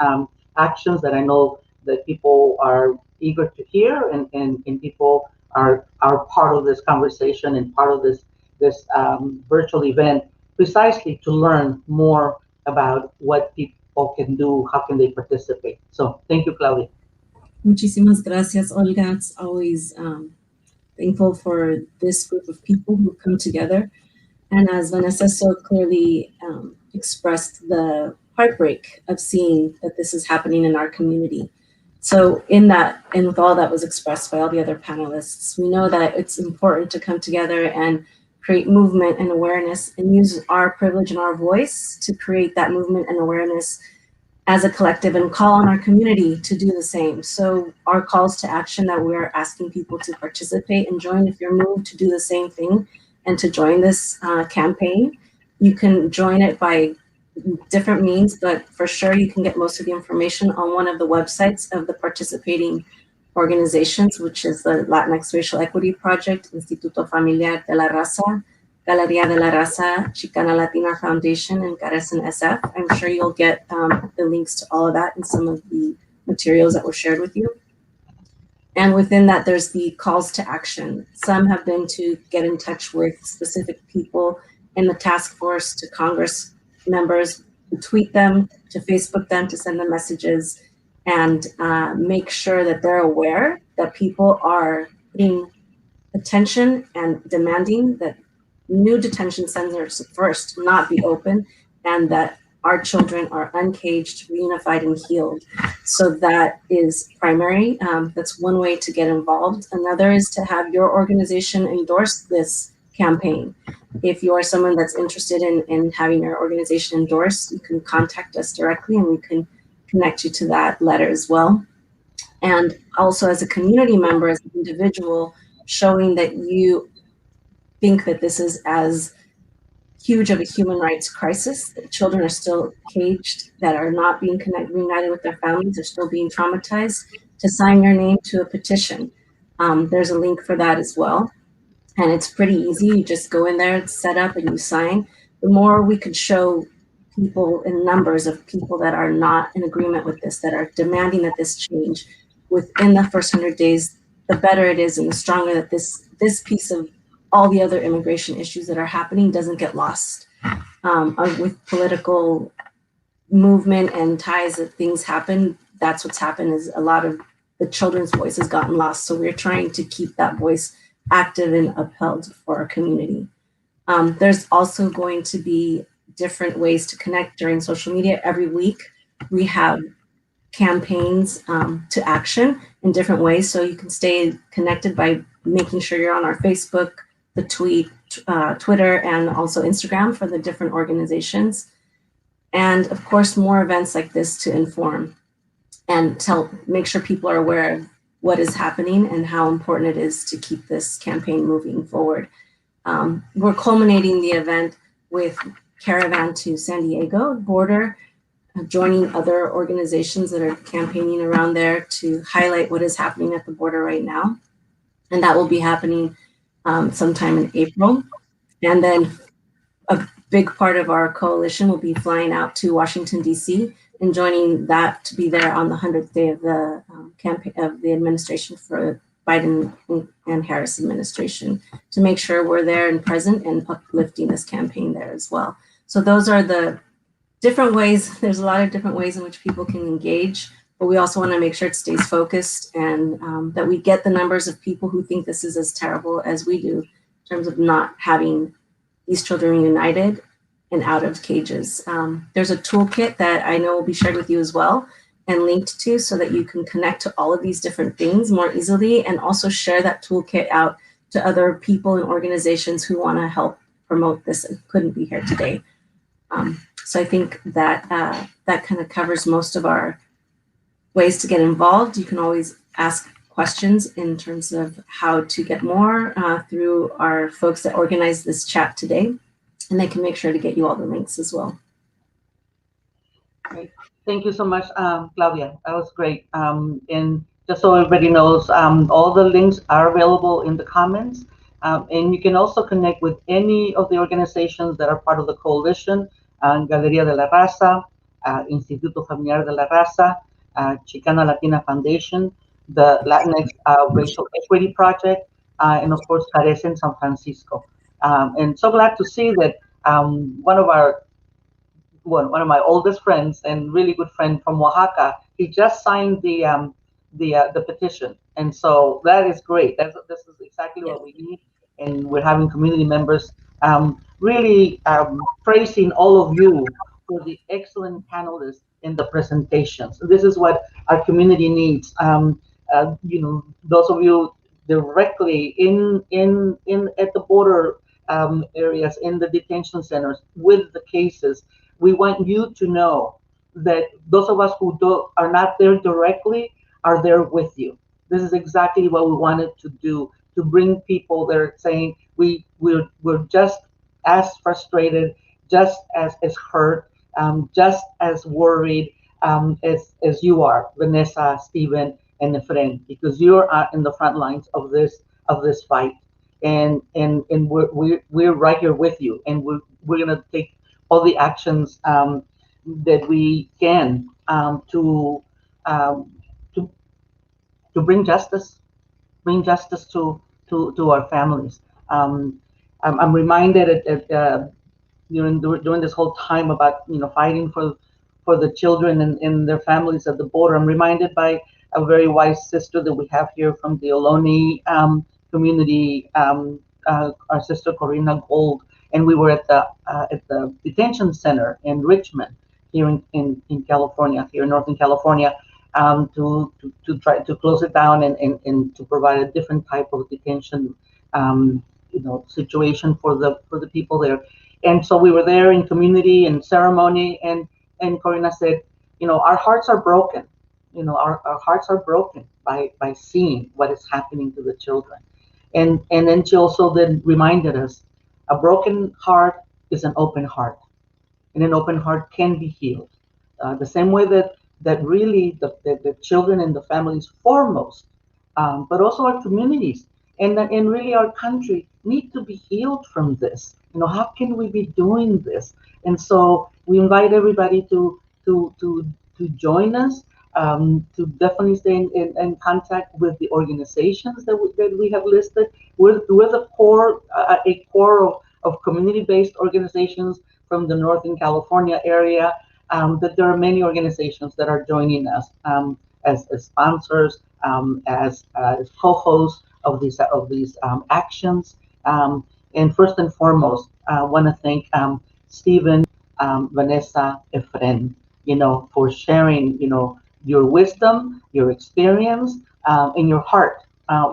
actions that I know that people are eager to hear, and people are part of this conversation and part of this virtual event, precisely to learn more about what people can do, how can they participate. So thank you, Claudia. Muchísimas gracias, Olga. It's always thankful for this group of people who come together. And as Vanessa so clearly expressed, the heartbreak of seeing that this is happening in our community. So in that, and with all that was expressed by all the other panelists, we know that it's important to come together and create movement and awareness, and use our privilege and our voice to create that movement and awareness as a collective, and call on our community to do the same. So our calls to action that we're asking people to participate and join, if you're moved to do the same thing and to join this campaign, you can join it by different means, but for sure you can get most of the information on one of the websites of the participating organizations, which is the Latinx Racial Equity Project, Instituto Familiar de la Raza, Galería de la Raza, Chicana Latina Foundation, and Carecen SF. I'm sure you'll get the links to all of that in some of the materials that were shared with you. And within that, there's the calls to action. Some have been to get in touch with specific people in the task force, to Congress members, to tweet them, to Facebook them, to send them messages, and make sure that they're aware that people are putting attention and demanding that new detention centers first not be open, and that our children are uncaged, reunified, and healed. So that is primary. That's one way to get involved. Another is to have your organization endorse this campaign. If you are someone that's interested in having your organization endorsed, you can contact us directly and we can connect you to that letter as well. And also as a community member, as an individual, showing that you think that this is as huge of a human rights crisis, that children are still caged, that are not being reunited with their families, are still being traumatized, to sign your name to a petition. There's a link for that as well. And it's pretty easy. You just go in there, it's set up, and you sign. The more we could show people in numbers of people that are not in agreement with this, that are demanding that this change within the first 100 days, the better it is and the stronger that this piece of all the other immigration issues that are happening doesn't get lost. With political movement and ties that things happen, that's what's happened, is a lot of the children's voice has gotten lost. So we're trying to keep that voice active and upheld for our community. There's also going to be different ways to connect during social media. Every week we have campaigns to action in different ways. So you can stay connected by making sure you're on our Facebook, the tweet, Twitter, and also Instagram for the different organizations. And of course, more events like this to inform and make sure people are aware of what is happening and how important it is to keep this campaign moving forward. We're culminating the event with Caravan to San Diego border, joining other organizations that are campaigning around there to highlight what is happening at the border right now. And that will be happening sometime in April. And then a big part of our coalition will be flying out to Washington, D.C. and joining that to be there on the 100th day of the campaign of the administration for Biden and Harris administration, to make sure we're there and present and uplifting this campaign there as well. So those are the different ways. There's a lot of different ways in which people can engage, but we also want to make sure it stays focused and that we get the numbers of people who think this is as terrible as we do in terms of not having these children reunited and out of cages. There's a toolkit that I know will be shared with you as well and linked to, so that you can connect to all of these different things more easily, and also share that toolkit out to other people and organizations who want to help promote this and couldn't be here today. So I think that that kind of covers most of our ways to get involved. You can always ask questions in terms of how to get more through our folks that organized this chat today, and they can make sure to get you all the links as well. Great. Thank you so much, Claudia. That was great. And just so everybody knows, all the links are available in the comments. And you can also connect with any of the organizations that are part of the coalition, Galería de la Raza, Instituto Familiar de la Raza, Chicana Latina Foundation, the Latinx Racial Equity Project, and of course, Carecen San Francisco. And so glad to see that one of my oldest friends and really good friend from Oaxaca, he just signed the petition, and so that is great. This is exactly what we need, and we're having community members really praising all of you for the excellent panelists in the presentations. This is what our community needs. Those of you directly in at the border areas, in the detention centers with the cases, we want you to know that those of us who are not there directly are there with you. This is exactly what we wanted to do, to bring people there saying we're just as frustrated, just as hurt, just as worried as you are, Vanessa, Stephen, and Efren, because you're in the front lines of this fight, and we're right here with you, and we're gonna take all the actions that we can to bring justice to our families. I'm reminded during this whole time about fighting for the children and their families at the border. I'm reminded by a very wise sister that we have here from the Ohlone community, our sister Corina Gold, and we were at the detention center in Richmond, here in California, here in Northern California, to try to close it down and to provide a different type of detention situation for the people there. And so we were there in community and ceremony, and Corina said, our hearts are broken. Our hearts are broken by seeing what is happening to the children. And then she also then reminded us, a broken heart is an open heart, and an open heart can be healed. The same way that really the children and the families foremost, but also our communities and really our country need to be healed from this. How can we be doing this? And so we invite everybody to join us, to definitely stay in contact with the organizations that we have listed. We're a core of community-based organizations from the Northern California area. That there are many organizations that are joining us as sponsors, as co-hosts of these actions. And first and foremost, I want to thank Stephen, Vanessa, Efren, for sharing, your wisdom, your experience, and your heart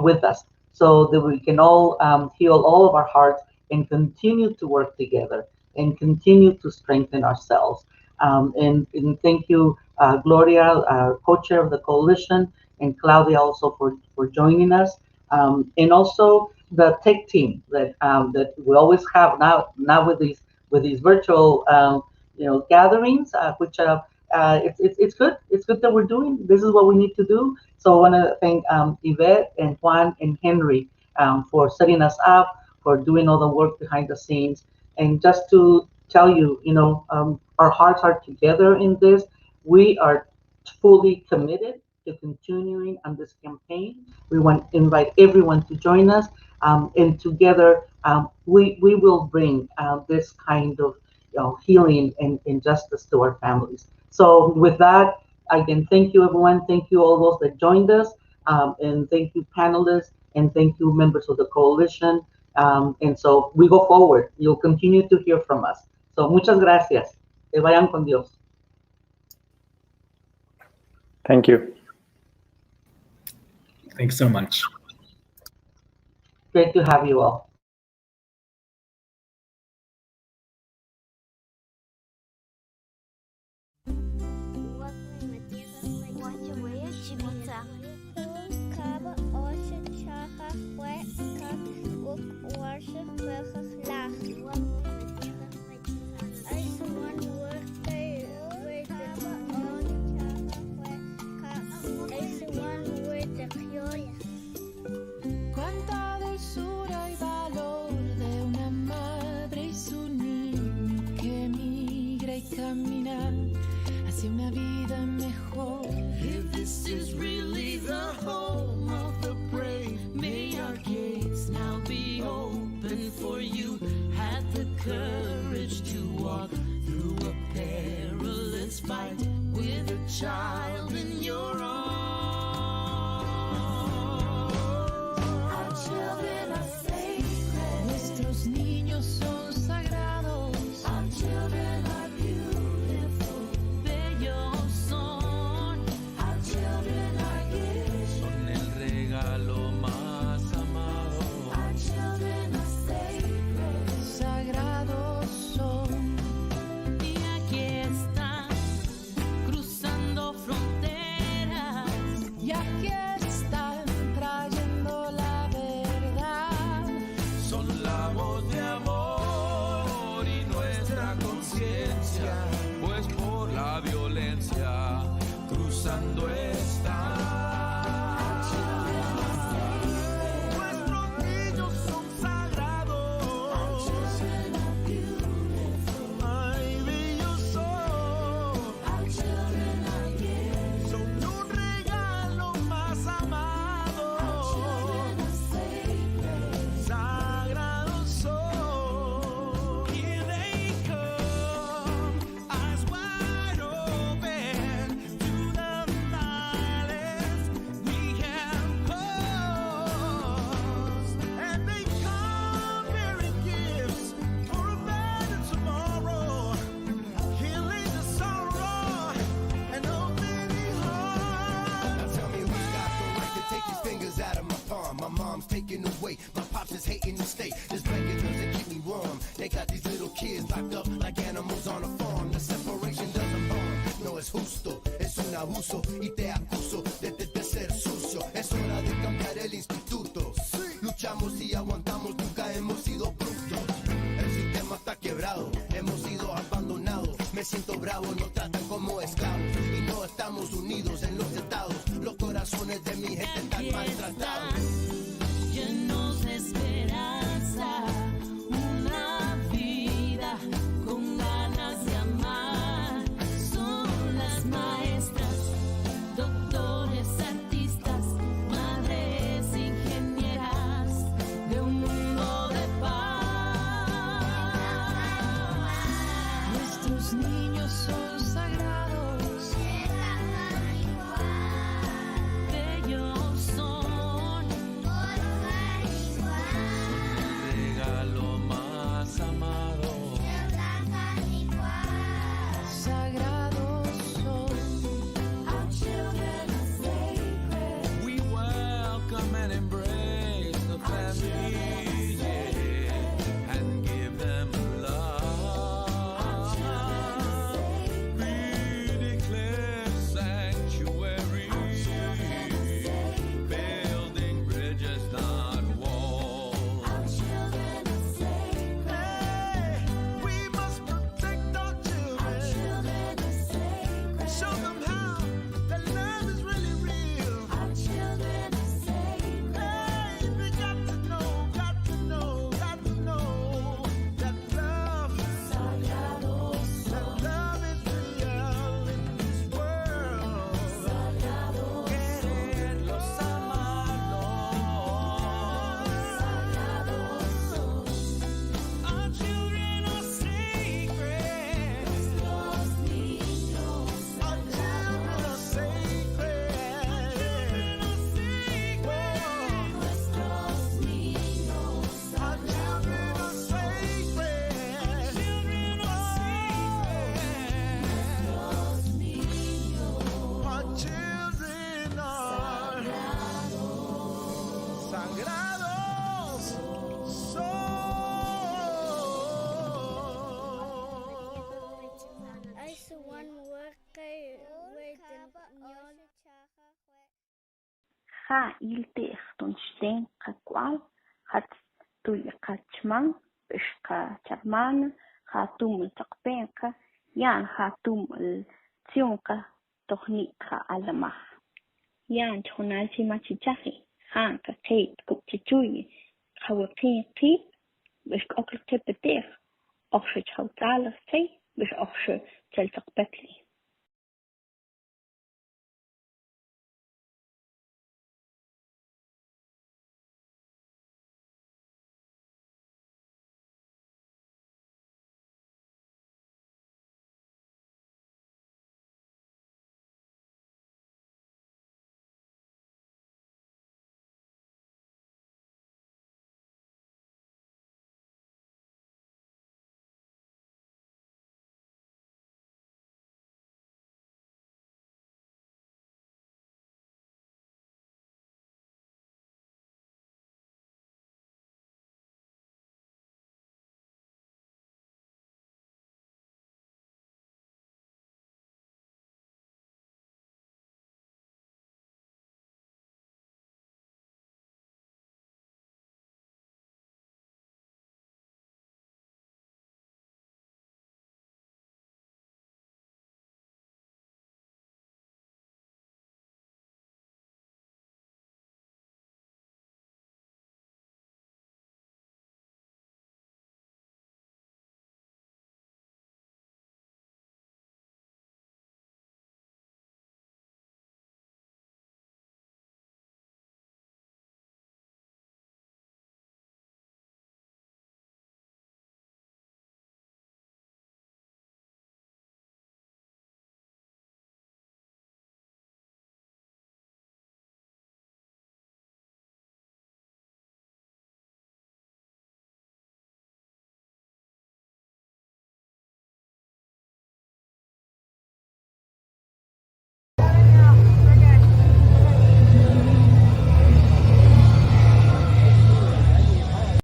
with us, so that we can all heal all of our hearts and continue to work together and continue to strengthen ourselves. And thank you, Gloria, co-chair of the coalition, and Claudia also for joining us, and also the tech team that we always have now with these virtual gatherings, which it's good. It's good that we're doing. This is what we need to do. So I want to thank Yvette and Juan and Henry for setting us up, for doing all the work behind the scenes, and just to tell you, our hearts are together in this. We are fully committed to continuing on this campaign. We want to invite everyone to join us, and together we will bring this kind of healing and justice to our families. So with that, again, thank you, everyone. Thank you all those that joined us, and thank you, panelists, and thank you, members of the coalition. And so we go forward. You'll continue to hear from us. So muchas gracias. Que vayan con Dios. Thank you. Thanks so much. Great to have you all. Cuánta dulzura y valor de una madre y su niño que emigra y camina hacia una vida mejor. If this is really the home of the brave, may our gates now be open for you. Have the courage to walk through a perilous fight with a child in your arms. Children are sacred. Nuestros niños son sagrados. Our children are beautiful. Bellos son. Our children are gifts. Son el regalo más amado. Our children are sacred. Sagrados son. Y aquí están, cruzando fronteras. Y aquí están, trayendo la verdad. They got these little kids locked up like animals on a farm. The separation doesn't harm, no es justo, es un abuso y te acuso de ser sucio. Es hora de cambiar el instituto. Luchamos y aguantamos, nunca hemos sido brutos. El sistema está quebrado, hemos sido abandonados. Me siento bravo, nos tratan como esclavos y no estamos unidos en los estados. Los corazones de mi gente están maltratados. Llenos de esperanza, una vida con ganas de amar. Son las maestras, doctores, artistas, madres, ingenieras de un mundo de paz. Nuestros niños son sagrados, bellos son, regalo más amado. sagrados son. Our children are sacred. We welcome and embrace the family, yeah, and give them love. We declare sanctuary, building bridges, not walls. Our children are sacred. Hey, we must protect our Our children. children are sacred. Show them how that love is really real. Our children are sacred. Hey, we got to know that love, that love is real in this world. Quererlos, amarlos. Our children are sacred. Los niños Our children are sacred. nuestros niños Our children are sacred. Children are sacred. los niños Our children are sagrados. Also one worker with the Ha ilteex tunchten qakwal hat tuyqachman bishqa charmana hatum taqpenqa yan hatum tionqa tohniqa alamaj yan chunalchi machichaji hanqa qeit kupchichuyi qawqin qip bish okl qepetex oxsh chawtalas tay bish oxsh cheltaqpetli